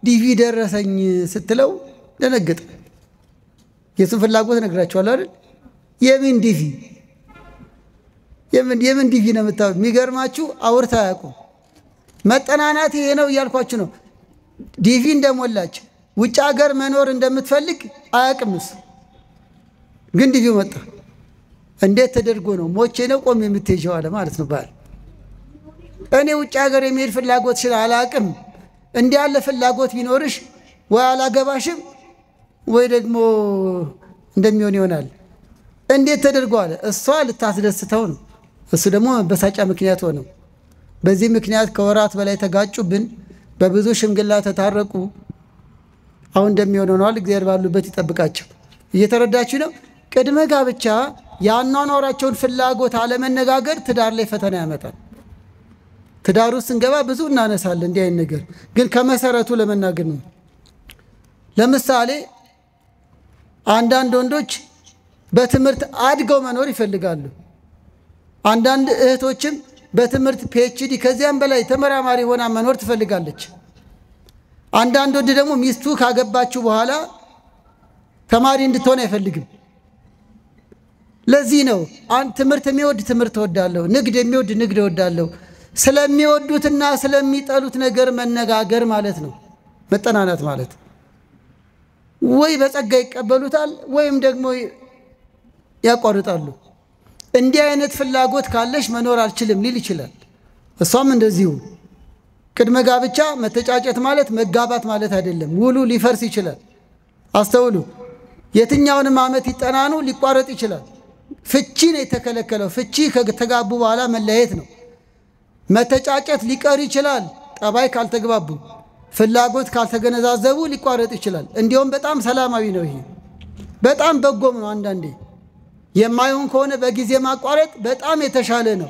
ዲቪ ደረሰኝ ስትለው ደነገጠ። የሱን ፍላጎት ነግራችኋለሁ አይደል? የምን ዲቪ የምን ዲቪ ነው የምታው? የሚገርማችሁ አውርታ አያውቁም። መጠናናት ይሄ ነው እያልኳችሁ ነው። ዲቪ እንደሞላች ውጭ ሀገር መኖር እንደምትፈልግ አያውቅምስ። ግን ዲቪው መጣ። እንዴት ተደርጎ ነው? ሞቼ ነው ቆም የምትሄጂው አለ ማለት ነው ባል። እኔ ውጭ ሀገር የሚሄድ ፍላጎት አላውቅም። እንዲህ ያለ ፍላጎት ቢኖርሽ ወይ አላገባሽም ወይ ደግሞ እንደሚሆን ይሆናል። እንዴት ተደርጎ አለ። እሷ ልታስደስተው ነው፣ እሱ ደግሞ መበሳጫ ምክንያት ሆነው። በዚህ ምክንያት ከወራት በላይ ተጋጩብን። በብዙ ሽምግልና ተታረቁ። አሁን እንደሚሆን ሆነዋል። እግዚአብሔር ባሉበት ይጠብቃቸው። እየተረዳችሁ ነው? ቅድመ ጋብቻ ያኗኗራቸውን ፍላጎት አለመነጋገር ትዳር ላይ ፈተና ያመጣል። ትዳር ውስጥ ስንገባ ብዙ እናነሳለን እንዲህ አይነት ነገር፣ ግን ከመሰረቱ ለመናገር ነው። ለምሳሌ አንዳንድ ወንዶች በትምህርት አድገው መኖር ይፈልጋሉ። አንዳንድ እህቶችም በትምህርት ፒኤችዲ ከዚያም በላይ ተመራማሪ ሆና መኖር ትፈልጋለች። አንዳንድ ወንድ ደግሞ ሚስቱ ካገባችው በኋላ ተማሪ እንድትሆን አይፈልግም። ለዚህ ነው ትምህርት የሚወድ ትምህርት እወዳለሁ፣ ንግድ የሚወድ ንግድ እወዳለሁ። ስለሚወዱትና ስለሚጠሉት ነገር መነጋገር ማለት ነው መጠናናት ማለት። ወይ በጸጋ ይቀበሉታል ወይም ደግሞ ያቋርጣሉ። እንዲህ አይነት ፍላጎት ካለሽ መኖር አልችልም ሊል ይችላል። እሷም እንደዚሁ። ቅድመ ጋብቻ መተጫጨት ማለት መጋባት ማለት አይደለም። ውሉ ሊፈርስ ይችላል። አስተውሉ። የትኛውንም ዓመት ይጠናኑ ሊቋረጥ ይችላል። ፍቺ ነው የተከለከለው። ፍቺ ከተጋቡ በኋላ መለያየት ነው። መተጫጨት ሊቀር ይችላል። ጠባይ ካልተግባቡ፣ ፍላጎት ካልተገነዛዘቡ ሊቋረጥ ይችላል። እንዲሁም በጣም ሰላማዊ ነው። ይሄ በጣም በጎም ነው። አንዳንዴ የማይሆን ከሆነ በጊዜ ማቋረጥ በጣም የተሻለ ነው።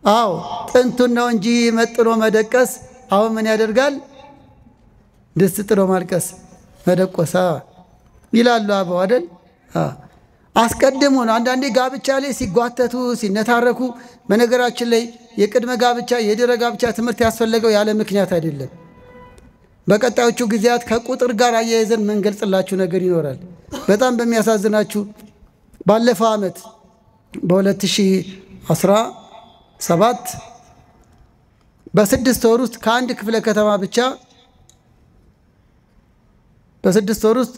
አዎ ጥንቱን ነው እንጂ መጥኖ መደቀስ አሁን ምን ያደርጋል? ድስት ጥሎ ማልቀስ መደቆሳ ይላሉ አበው አይደል? አስቀድሞ ነው። አንዳንዴ ጋብቻ ላይ ሲጓተቱ ሲነታረኩ፣ በነገራችን ላይ የቅድመ ጋብቻ የድህረ ጋብቻ ትምህርት ያስፈለገው ያለ ምክንያት አይደለም። በቀጣዮቹ ጊዜያት ከቁጥር ጋር አያይዘን መንገልጽላችሁ ነገር ይኖራል። በጣም በሚያሳዝናችሁ ባለፈው ዓመት በ2017 በ6 ወር ውስጥ ከአንድ ክፍለ ከተማ ብቻ በ6 ወር ውስጥ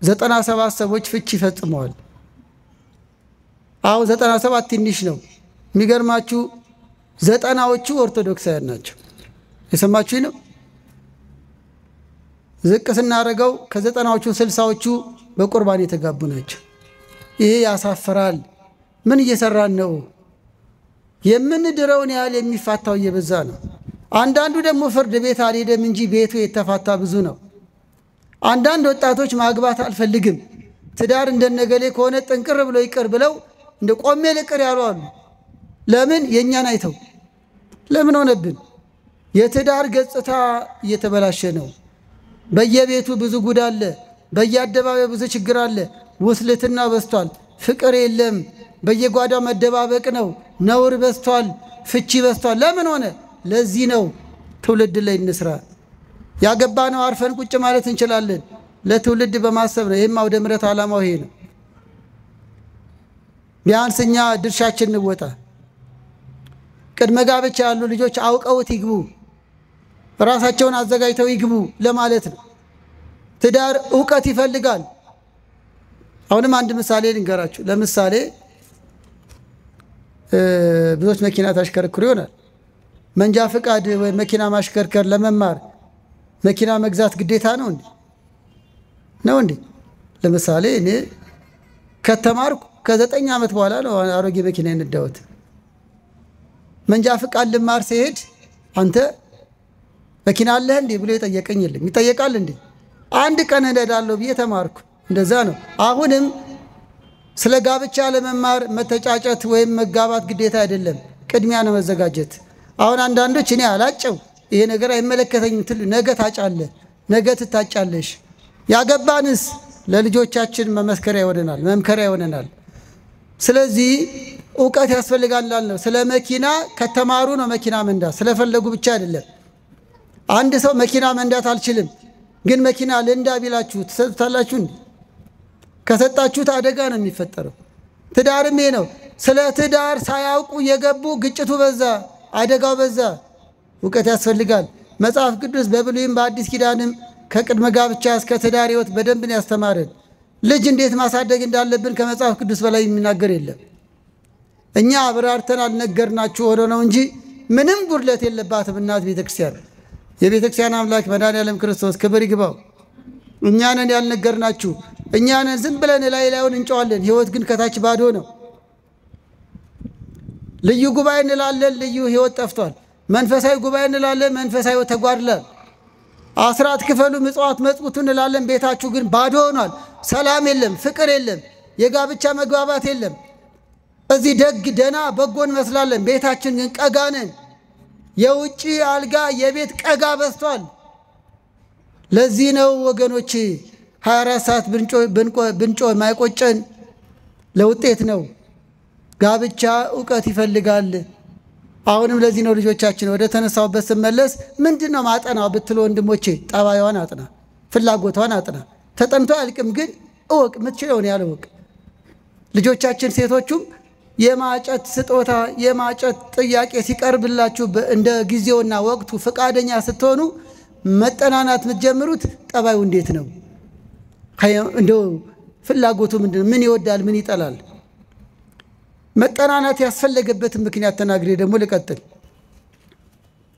97 ሰዎች ፍቺ ፈጽመዋል። አዎ 97 ትንሽ ነው። የሚገርማችሁ 90ዎቹ ኦርቶዶክሳውያን ናቸው። የሰማችሁኝ ነው። ዝቅ ስናደርገው ከ90ዎቹ 60ዎቹ በቁርባን የተጋቡ ናቸው። ይሄ ያሳፍራል። ምን እየሰራን ነው? የምንድረውን ያህል የሚፋታው እየበዛ ነው። አንዳንዱ ደግሞ ፍርድ ቤት አልሄደም እንጂ ቤቱ የተፋታ ብዙ ነው። አንዳንድ ወጣቶች ማግባት አልፈልግም፣ ትዳር እንደነገሌ ከሆነ ጥንቅር ብለው ይቅር ብለው እንደ ቆሜ ልቅር ያሉ አሉ። ለምን? የኛን አይተው። ለምን ሆነብን? የትዳር ገጽታ እየተበላሸ ነው። በየቤቱ ብዙ ጉድ አለ። በየአደባባዩ ብዙ ችግር አለ። ውስልትና በስቷል። ፍቅር የለም። በየጓዳው መደባበቅ ነው። ነውር በስቷል። ፍቺ በስቷል። ለምን ሆነ? ለዚህ ነው። ትውልድ ላይ እንስራ። ያገባነው አርፈን ቁጭ ማለት እንችላለን። ለትውልድ በማሰብ ነው። ይሄም አውደ ምሕረት ዓላማው ይሄ ነው። ቢያንስ እኛ ድርሻችን እንወጣ። ቅድመ ጋብቻ ያሉ ልጆች አውቀውት ይግቡ፣ ራሳቸውን አዘጋጅተው ይግቡ ለማለት ነው። ትዳር ዕውቀት ይፈልጋል። አሁንም አንድ ምሳሌ ልንገራችሁ። ለምሳሌ ብዙዎች መኪና ታሽከረክሩ ይሆናል። መንጃ ፍቃድ ወይ መኪና ማሽከርከር ለመማር መኪና መግዛት ግዴታ ነው እንዴ? ነው እንዴ? ለምሳሌ እኔ ከተማርኩ ከ9 ዓመት በኋላ ነው አሮጌ መኪና የነዳሁት። መንጃ ፍቃድ ልማር ሲሄድ አንተ መኪና አለህ እንዴ ብሎ የጠየቀኝ የለም። ይጠየቃል እንዴ? አንድ ቀን እነዳለሁ ብዬ ተማርኩ። እንደዛ ነው። አሁንም ስለ ጋብቻ ለመማር መተጫጨት ወይም መጋባት ግዴታ አይደለም። ቅድሚያ ነው መዘጋጀት። አሁን አንዳንዶች እኔ አላጨው ይሄ ነገር አይመለከተኝም ትሉ፣ ነገ ታጫለህ፣ ነገ ትታጫለሽ። ያገባንስ ለልጆቻችን መመስከሪያ ይሆነናል፣ መምከሪያ ይሆነናል። ስለዚህ ዕውቀት ያስፈልጋል ነው። ስለ መኪና ከተማሩ ነው መኪና መንዳት፣ ስለፈለጉ ብቻ አይደለም። አንድ ሰው መኪና መንዳት አልችልም ግን መኪና ልንዳ ቢላችሁ ትሰጡታላችሁ? ከሰጣችሁት አደጋ ነው የሚፈጠረው። ትዳርም ይሄ ነው። ስለ ትዳር ሳያውቁ የገቡ ግጭቱ በዛ፣ አደጋው በዛ። ዕውቀት ያስፈልጋል። መጽሐፍ ቅዱስ በብሉይም በአዲስ ኪዳንም ከቅድመ ጋብቻ እስከ ትዳር ሕይወት በደንብ ያስተማረን። ልጅ እንዴት ማሳደግ እንዳለብን ከመጽሐፍ ቅዱስ በላይ የሚናገር የለም። እኛ አብራርተን አልነገርናችሁ ሆኖ ነው እንጂ ምንም ጉድለት የለባትም እናት ቤተክርስቲያን። የቤተክርስቲያን አምላክ መድኃኔዓለም ክርስቶስ ክብር ይግባው። እኛንን ያልነገርናችሁ፣ እኛንን ዝም ብለን ላዩን እንጨዋለን። ሕይወት ግን ከታች ባዶ ነው። ልዩ ጉባኤ እንላለን፣ ልዩ ሕይወት ጠፍቷል። መንፈሳዊ ጉባኤ እንላለን፣ መንፈሳዊ ሕይወት ተጓድሏል። አስራት ክፈሉ፣ ምጽዋት መጽውቱ እንላለን፣ ቤታችሁ ግን ባዶ ሆኗል። ሰላም የለም፣ ፍቅር የለም፣ የጋብቻ መግባባት የለም። እዚህ ደግ ደና በጎ እንመስላለን፣ ቤታችን ግን ቀጋ ነን። የውጭ አልጋ የቤት ቀጋ በስቷል። ለዚህ ነው ወገኖች 24 ሰዓት ብንጮ የማይቆጨን ለውጤት ነው። ጋብቻ ዕውቀት ይፈልጋል። አሁንም ለዚህ ነው ልጆቻችን ወደ ተነሳውበት ስመለስ ምንድነው ማጠናው ብትሉ ወንድሞቼ ጠባዩዋን አጥና፣ ፍላጎቷን አጥና። ተጠንቶ አልቅም ግን እወቅ፣ የምትችለውን ያለወቅ። ልጆቻችን ሴቶቹም የማጨት ስጦታ የማጨት ጥያቄ ሲቀርብላችሁ እንደ ጊዜውና ወቅቱ ፈቃደኛ ስትሆኑ መጠናናት የምትጀምሩት ጠባዩ እንዴት ነው? እንደው ፍላጎቱ ምንድነው? ምን ይወዳል? ምን ይጠላል? መጠናናት ያስፈልገበትን ምክንያት ተናግሬ ደግሞ ልቀጥል።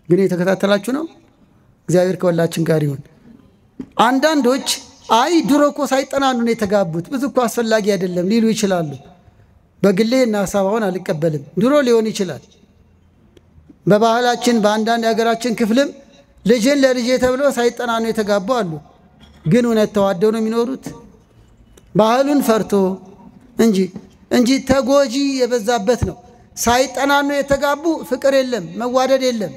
ግን የተከታተላችሁ ነው። እግዚአብሔር ከሁላችን ጋር ይሁን። አንዳንዶች አይ ድሮ እኮ ሳይጠናኑ ነው የተጋቡት፣ ብዙ እኮ አስፈላጊ አይደለም ሊሉ ይችላሉ። በግሌ እና ሐሳባውን አልቀበልም። ድሮ ሊሆን ይችላል። በባህላችን በአንዳንድ የሀገራችን ክፍልም ልጅን ለልጄ ተብሎ ሳይጠናኑ የተጋቡ አሉ። ግን እውነት ተዋደው ነው የሚኖሩት? ባህሉን ፈርቶ እንጂ ተጎጂ የበዛበት ነው። ሳይጠናኑ የተጋቡ ፍቅር የለም፣ መዋደድ የለም።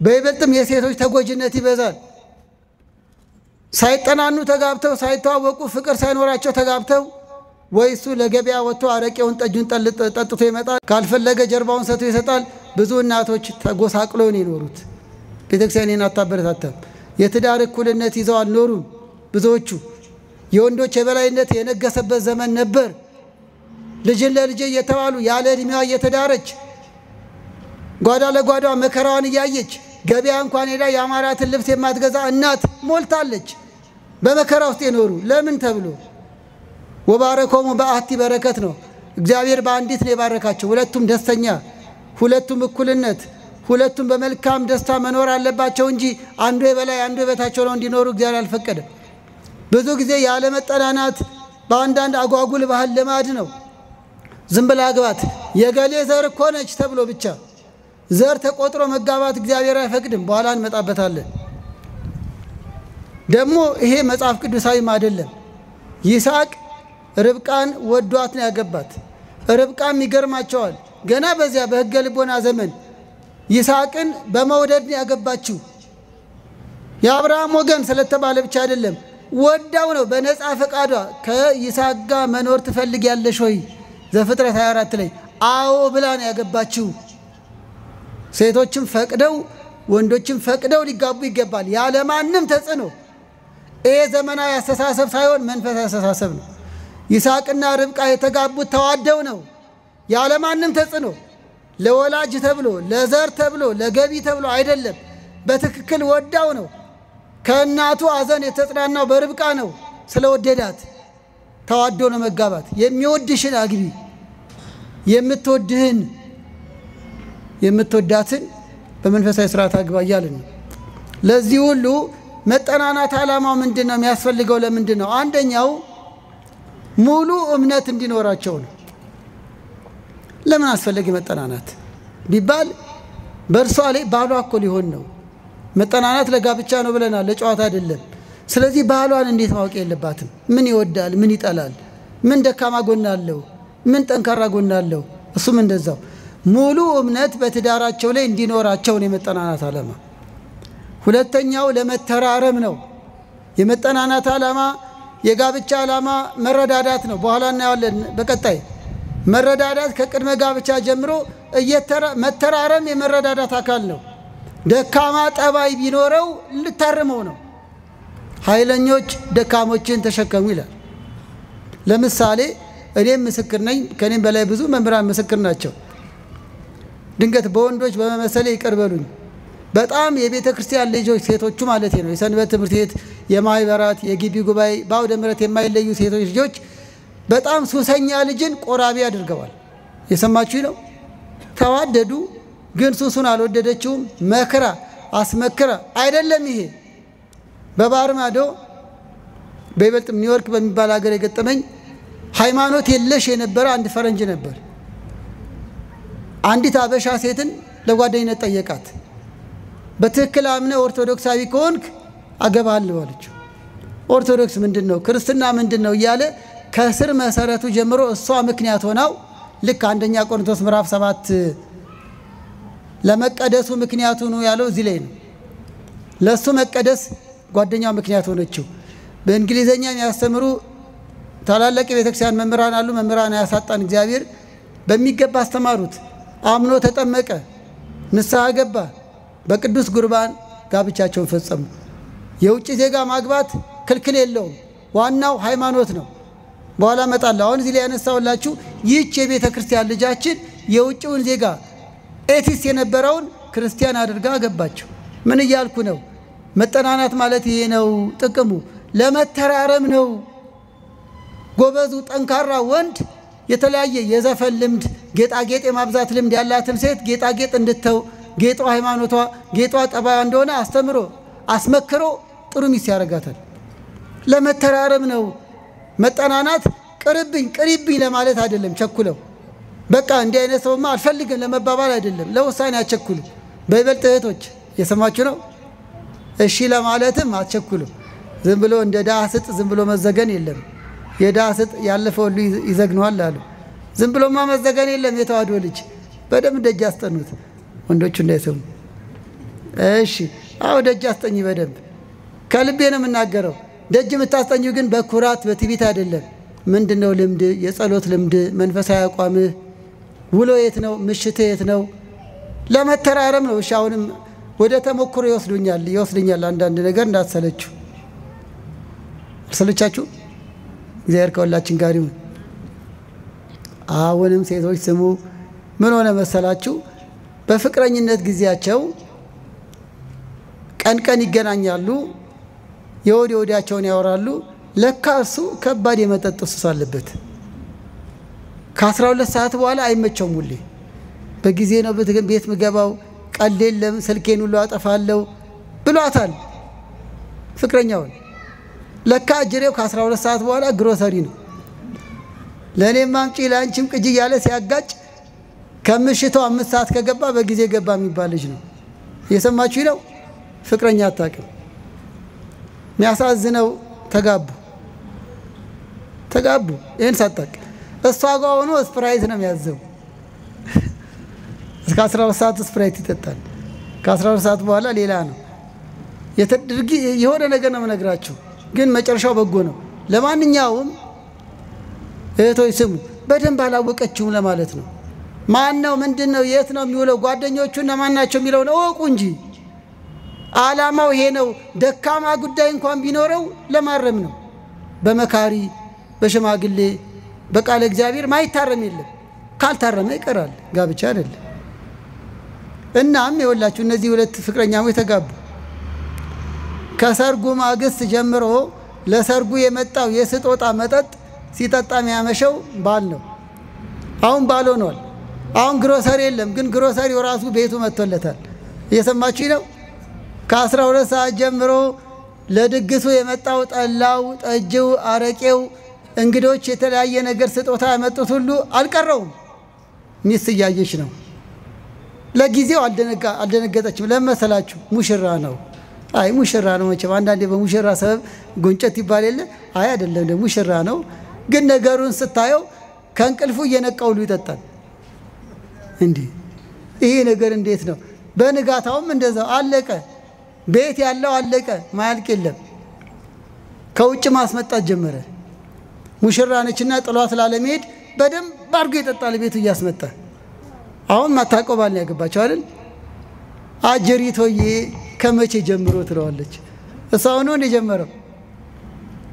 በይበልጥም የሴቶች ተጎጂነት ይበዛል። ሳይጠናኑ ተጋብተው ሳይተዋወቁ ፍቅር ሳይኖራቸው ተጋብተው ወይሱ ለገበያ ወጥቶ አረቄውን ጠጁን ጠጥቶ ይመጣል፣ ካልፈለገ ጀርባውን ሰጥቶ ይሰጣል። ብዙ እናቶች ተጎሳቅለው ነው የኖሩት። ቤተክርስቲያንን አታበረታታም። የትዳር እኩልነት ይዘው አልኖሩም። ብዙዎቹ የወንዶች የበላይነት የነገሰበት ዘመን ነበር። ልጅን ለልጄ እየተባሉ ያለ እድሜዋ እየተዳረች ጓዳ ለጓዳ መከራዋን እያየች ገበያ እንኳን ሄዳ ያማራትን ልብስ የማትገዛ እናት ሞልታለች። በመከራ ውስጥ የኖሩ ለምን ተብሎ ወባረኮሙ በአቲ በረከት ነው። እግዚአብሔር በአንዲት ነው የባረካቸው። ሁለቱም ደስተኛ፣ ሁለቱም እኩልነት፣ ሁለቱም በመልካም ደስታ መኖር አለባቸው እንጂ አንዱ የበላይ አንዱ የበታቸው ነው እንዲኖሩ እግዚአብሔር አልፈቀደም። ብዙ ጊዜ ያለ መጠናናት በአንዳንድ አጓጉል ባህል ልማድ ነው። ዝም ብላ አግባት የገሌ ዘር እኮ ነች ተብሎ ብቻ ዘር ተቆጥሮ መጋባት እግዚአብሔር አይፈቅድም። በኋላ እንመጣበታለን። ደግሞ ይሄ መጽሐፍ ቅዱሳዊም አይደለም። ይስሐቅ ርብቃን ወዷት ነው ያገባት። ርብቃም ይገርማቸዋል። ገና በዚያ በሕገ ልቦና ዘመን ይስሐቅን በመውደድ ነው ያገባችው። የአብርሃም ወገን ስለተባለ ብቻ አይደለም፣ ወዳው ነው በነፃ ፈቃዷ። ከይስሐቅ ጋር መኖር ትፈልጊያለሽ ወይ? ዘፍጥረት 24 ላይ አዎ ብላ ነው ያገባችው። ሴቶችም ፈቅደው ወንዶችም ፈቅደው ሊጋቡ ይገባል፣ ያለ ማንም ተጽዕኖ። ይሄ ዘመናዊ አስተሳሰብ ሳይሆን መንፈሳዊ አስተሳሰብ ነው። ይስሐቅና ርብቃ የተጋቡት ተዋደው ነው፣ ያለ ማንም ተጽዕኖ። ለወላጅ ተብሎ ለዘር ተብሎ ለገቢ ተብሎ አይደለም። በትክክል ወዳው ነው። ከእናቱ አዘን የተጽናናው በርብቃ ነው። ስለወደዳት ተዋዶ ነው መጋባት። የሚወድሽን አግቢ፣ የምትወዳትን በመንፈሳዊ ስርዓት አግባ እያልን ነው። ለዚህ ሁሉ መጠናናት ዓላማው ምንድን ነው? የሚያስፈልገው ለምንድን ነው? አንደኛው ሙሉ እምነት እንዲኖራቸው ነው። ለምን አስፈለገ መጠናናት ቢባል በእርሷ ላይ ባሏ እኮ ሊሆን ነው። መጠናናት ለጋብቻ ነው ብለናል፣ ለጨዋታ አይደለም። ስለዚህ ባሏን እንዴት ማወቅ የለባትም? ምን ይወዳል፣ ምን ይጠላል፣ ምን ደካማ ጎን አለው፣ ምን ጠንካራ ጎን አለው። እሱም እንደዛው ሙሉ እምነት በትዳራቸው ላይ እንዲኖራቸው ነው የመጠናናት ዓላማ። ሁለተኛው ለመተራረም ነው። የመጠናናት ዓላማ የጋብቻ ዓላማ መረዳዳት ነው። በኋላ እናያለን በቀጣይ። መረዳዳት ከቅድመ ጋብቻ ጀምሮ መተራረም የመረዳዳት አካል ነው። ደካማ ጠባይ ቢኖረው ልታርመው ነው። ኃይለኞች ደካሞችን ተሸከሙ ይላል። ለምሳሌ እኔም ምስክር ነኝ፣ ከኔም በላይ ብዙ መምህራን ምስክር ናቸው። ድንገት በወንዶች በመመሰሌ ይቀርበሉኝ። በጣም የቤተ ክርስቲያን ልጆች ሴቶቹ ማለት ነው፣ የሰንበት ትምህርት ቤት የማይበራት የግቢ ጉባኤ በአውደ ምሕረት የማይለዩ ሴቶች ልጆች በጣም ሱሰኛ ልጅን ቆራቢ አድርገዋል። የሰማችሁ ነው። ተዋደዱ፣ ግን ሱሱን አልወደደችውም። መክራ አስመክራ አይደለም። ይሄ በባህር ማዶ በይበልጥም ኒውዮርክ በሚባል ሀገር የገጠመኝ ሃይማኖት የለሽ የነበረ አንድ ፈረንጅ ነበር። አንዲት አበሻ ሴትን ለጓደኝነት ጠየቃት። በትክክል አምነ ኦርቶዶክሳዊ ከሆንክ አገባለሁ አለችው። ኦርቶዶክስ ምንድነው? ክርስትና ምንድነው? እያለ ከስር መሰረቱ ጀምሮ እሷ ምክንያት ሆናው ልክ አንደኛ ቆሮንቶስ ምዕራፍ 7 ለመቀደሱ ምክንያቱ ነው ያለው እዚህ ላይ ነው። ለሱ መቀደስ ጓደኛው ምክንያት ሆነችው። በእንግሊዘኛ የሚያስተምሩ ታላላቅ የቤተክርስቲያን መምህራን አሉ። መምህራን ያሳጣን እግዚአብሔር። በሚገባ አስተማሩት። አምኖ ተጠመቀ፣ ንስሐ ገባ፣ በቅዱስ ቁርባን ጋብቻቸውን ፈጸሙ። የውጭ ዜጋ ማግባት ክልክል የለውም። ዋናው ሃይማኖት ነው። በኋላ መጣለ። አሁን እዚህ ላይ ያነሳውላችሁ ይህች የቤተ ክርስቲያን ልጃችን የውጭውን ዜጋ ኤቲስ የነበረውን ክርስቲያን አድርጋ ገባቸው። ምን እያልኩ ነው? መጠናናት ማለት ይሄ ነው ጥቅሙ። ለመተራረም ነው። ጎበዙ ጠንካራ ወንድ የተለያየ የዘፈን ልምድ፣ ጌጣጌጥ የማብዛት ልምድ ያላትን ሴት ጌጣጌጥ እንድተው ጌጧ ሃይማኖቷ ጌጧ ጠባይ እንደሆነ አስተምሮ አስመክሮ ጥሩ ሚስት ያረጋታል። ለመተራረም ነው። መጠናናት ቅሪብኝ ለማለት አይደለም። ቸኩለው በቃ እንዲህ አይነት ሰውማ አልፈልግም ለመባባል አይደለም። ለውሳኔ አቸኩሉ። በይበልጥ እህቶች የሰማችሁ ነው። እሺ ለማለትም አቸኩሉ። ዝም ብሎ እንደ ዳስጥ ዝም ብሎ መዘገን የለም። የዳስጥ ያለፈው ሁሉ ይዘግነዋል አሉ። ዝም ብሎማ መዘገን የለም። የተዋህዶ ልጅ በደም ደጅ አስጠኑት፣ ወንዶቹ እንዳይሰሙ። እሺ አው ደጅ አስጠኝ በደንብ ከልቤ ነው የምናገረው። ደጅ የምታስጠኙ ግን በኩራት በትዕቢት አይደለም። ምንድነው ልምድ? የጸሎት ልምድ፣ መንፈሳዊ አቋም፣ ውሎ የት ነው? ምሽት የት ነው? ለመተራረም ነው። እሺ አሁንም ወደ ተሞክሮ ይወስዱኛል አንዳንድ ነገር እንዳትሰለችሁ። አልሰለቻችሁ? እግዚአብሔር ከሁላችን ጋር ይሁን። አሁንም ሴቶች ስሙ። ምን ሆነ መሰላችሁ? በፍቅረኝነት ጊዜያቸው ቀን ይገናኛሉ፣ የወዲያቸውን ያወራሉ። ለካ እሱ ከባድ የመጠጥ ሱስ አለበት። ከ12 ሰዓት በኋላ አይመቸውም። ሁሌ በጊዜ ነው ቤት ምገባው፣ ቀልድ የለም፣ ስልኬን ሁሉ አጠፋለሁ ብሏታል ፍቅረኛውን። ለካ እጅሬው ከ12 ሰዓት በኋላ ግሮሰሪ ነው። ለእኔም ማምጪ ለአንቺም ቅጂ እያለ ሲያጋጭ ከምሽቱ 5 ሰዓት ከገባ በጊዜ ገባ የሚባል ልጅ ነው። እየሰማችሁ ነው። ፍቅረኛ አታውቅም። የሚያሳዝነው ተጋቡ ይህን ሳታውቅ እሷ ጋር ሆኖ ስፕራይት ነው የሚያዘው። እስከ 12 ሰዓት ስፕራይት ይጠጣል። ከ12 ሰዓት በኋላ ሌላ ነው የተድርጊ የሆነ ነገር ነው የምነግራችሁ፣ ግን መጨረሻው በጎ ነው። ለማንኛውም እህቶች ስሙ። በደንብ አላወቀችውም ለማለት ነው። ማን ነው ምንድን ነው የት ነው የሚውለው ጓደኞቹ እነማን ናቸው የሚለውን እወቁ እንጂ ዓላማው ይሄ ነው። ደካማ ጉዳይ እንኳን ቢኖረው ለማረም ነው። በመካሪ በሽማግሌ በቃለ እግዚአብሔር ማይታረም የለም። ካልታረመ ይቀራል፣ ጋብቻ አይደለም። እናም ይወላችሁ እነዚህ ሁለት ፍቅረኛሞች ተጋቡ። ከሰርጉ ማግስት ጀምሮ ለሰርጉ የመጣው የስጦታ መጠጥ ሲጠጣ የሚያመሸው ባል ነው። አሁን ባል ሆኗል። አሁን ግሮሰሪ የለም፣ ግን ግሮሰሪው ራሱ ቤቱ መጥቶለታል። እየሰማችሁ ነው። ከ12 ሰዓት ጀምሮ ለድግሱ የመጣው ጠላው፣ ጠጅው፣ አረቄው፣ እንግዶች የተለያየ ነገር ስጦታ ያመጡት ሁሉ አልቀረውም። ሚስት እያየች ነው። ለጊዜው አልደነገጠችም። ለመሰላችሁ ሙሽራ ነው። አይ ሙሽራ ነው መቼም አንዳንዴ በሙሽራ ሰበብ ጎንጨት ይባል የለ። አይ አይደለም ሙሽራ ነው። ግን ነገሩን ስታየው ከእንቅልፉ እየነቃውሉ ይጠጣል። እንዲህ ይሄ ነገር እንዴት ነው? በንጋታውም እንደዛው አለቀ። ቤት ያለው አለቀ፣ ማያልቅ የለም። ከውጭ ማስመጣት ጀመረ። ሙሽራ ነችና ጥሏት ላለመሄድ በደንብ አድርጎ ይጠጣል ቤቱ እያስመጣ። አሁን ማታውቀው ባል ያገባቸው አይደል? አጀሪቶዬ ከመቼ ጀምሮ ትለዋለች። እሷው ነው የጀመረው።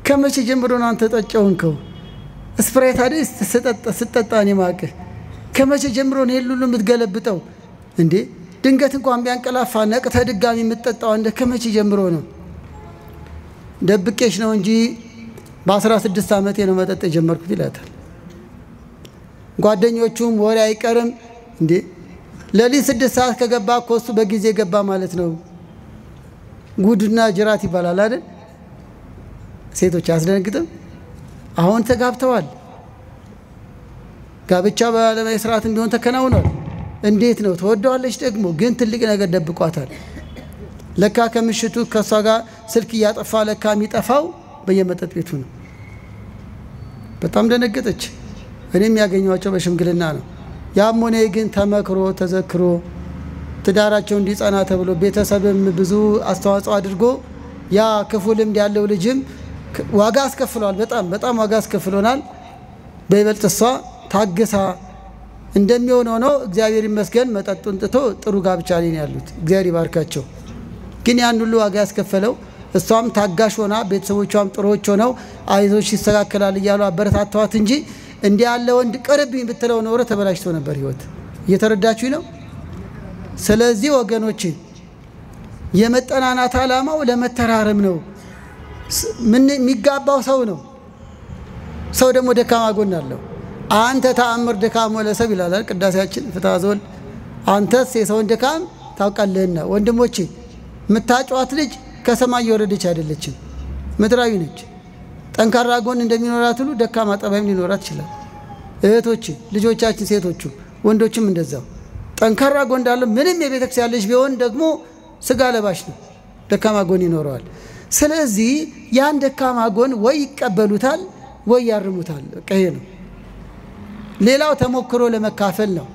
ከመቼ ጀምሮ ነው አንተ ጠጫውንከው? ስፕራይት አይደል ስትጠጣ እኔ ማቀህ። ከመቼ ጀምሮ ነው ሁሉ የምትገለብጠው እንዴ? ድንገት እንኳን ቢያንቀላፋ ነቅተ ድጋሚ የምትጠጣው እንደ ከመቼ ጀምሮ ነው? ደብቄሽ ነው እንጂ በ16 ዓመቴ ነው መጠጥ የጀመርኩት ይላታል። ጓደኞቹም ወሬ አይቀርም እንዴ ለሊት 6 ሰዓት ከገባ እኮ እሱ በጊዜ ገባ ማለት ነው። ጉድና ጅራት ይባላል አይደል? ሴቶች አያስደነግጥም? አሁን ተጋብተዋል። ጋብቻ ባለማዊ ስርዓት ቢሆን ተከናውኗል። እንዴት ነው? ተወደዋለች ደግሞ ግን ትልቅ ነገር ደብቋታል። ለካ ከምሽቱ ከሷ ጋር ስልክ እያጠፋ ለካ የሚጠፋው በየመጠጥ ቤቱ ነው። በጣም ደነገጠች። እኔም ያገኘዋቸው በሽምግልና ነው። ያም ሆነ ግን ተመክሮ ተዘክሮ ትዳራቸው እንዲጸና ተብሎ ቤተሰብም ብዙ አስተዋጽኦ አድርጎ ያ ክፉ ልምድ ያለው ልጅም ዋጋ አስከፍሏል። በጣም ዋጋ አስከፍሎናል። በይበልጥ እሷ ታግሳ እንደሚሆን ሆኖ እግዚአብሔር ይመስገን መጠጡን ጥቶ ጥሩ ጋብቻ ላይ ያሉት እግዚአብሔር ይባርካቸው። ግን ያን ሁሉ ዋጋ ያስከፈለው እሷም ታጋሽ ሆና ቤተሰቦቿም ጥሩዎች ሆነው አይዞሽ ይስተካከላል እያሉ አበረታተዋት እንጂ እንዲህ ያለ ወንድ ቅርብኝ ብትለው ኖሮ ተበላሽቶ ነበር ህይወት። እየተረዳችሁ ነው? ስለዚህ ወገኖቼ የመጠናናት ዓላማው ለመተራረም ነው። ምን የሚጋባው ሰው ነው። ሰው ደግሞ ደካማ ጎን አለው። አንተ ተአምር ደካሞ ለሰብ ይላል ቅዳሴያችን ፍትሐ ዘወልድ። አንተስ የሰውን ድካም ታውቃለህና። ወንድሞቼ የምታጫዋት ልጅ ከሰማይ የወረደች አይደለችም፣ ምድራዊ ነች። ጠንካራ ጎን እንደሚኖራት ሁሉ ደካማ ጠባይም ሊኖራት ይችላል። እህቶቼ ልጆቻችን ሴቶቹ ወንዶችም እንደዛው ጠንካራ ጎን እንዳለው ምንም የቤተክርስቲያን ልጅ ቢሆን ደግሞ ስጋ ለባሽ ነው፣ ደካማ ጎን ይኖረዋል። ስለዚህ ያን ደካማ ጎን ወይ ይቀበሉታል ወይ ያርሙታል። በቃ ይሄ ነው። ሌላው ተሞክሮ ለመካፈል ነው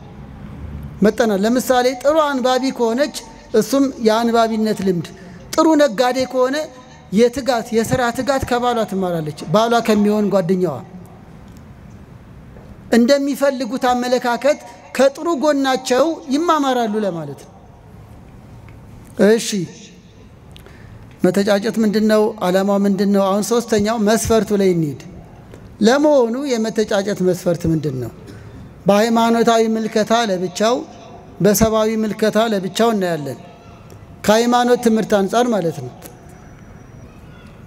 መጠና። ለምሳሌ ጥሩ አንባቢ ከሆነች እሱም የአንባቢነት ልምድ፣ ጥሩ ነጋዴ ከሆነ የትጋት የሥራ ትጋት ከባሏ ትማራለች፣ ባሏ ከሚሆን ጓደኛዋ እንደሚፈልጉት አመለካከት ከጥሩ ጎናቸው ይማማራሉ ለማለት ነው። እሺ መተጫጨት ምንድነው? ዓላማው ምንድነው? አሁን ሶስተኛው መስፈርቱ ላይ እንሂድ። ለመሆኑ የመተጫጨት መስፈርት ምንድነው? በሃይማኖታዊ ምልከታ ለብቻው፣ በሰባዊ ምልከታ ለብቻው እናያለን። ከሃይማኖት ትምህርት አንፃር ማለት ነው።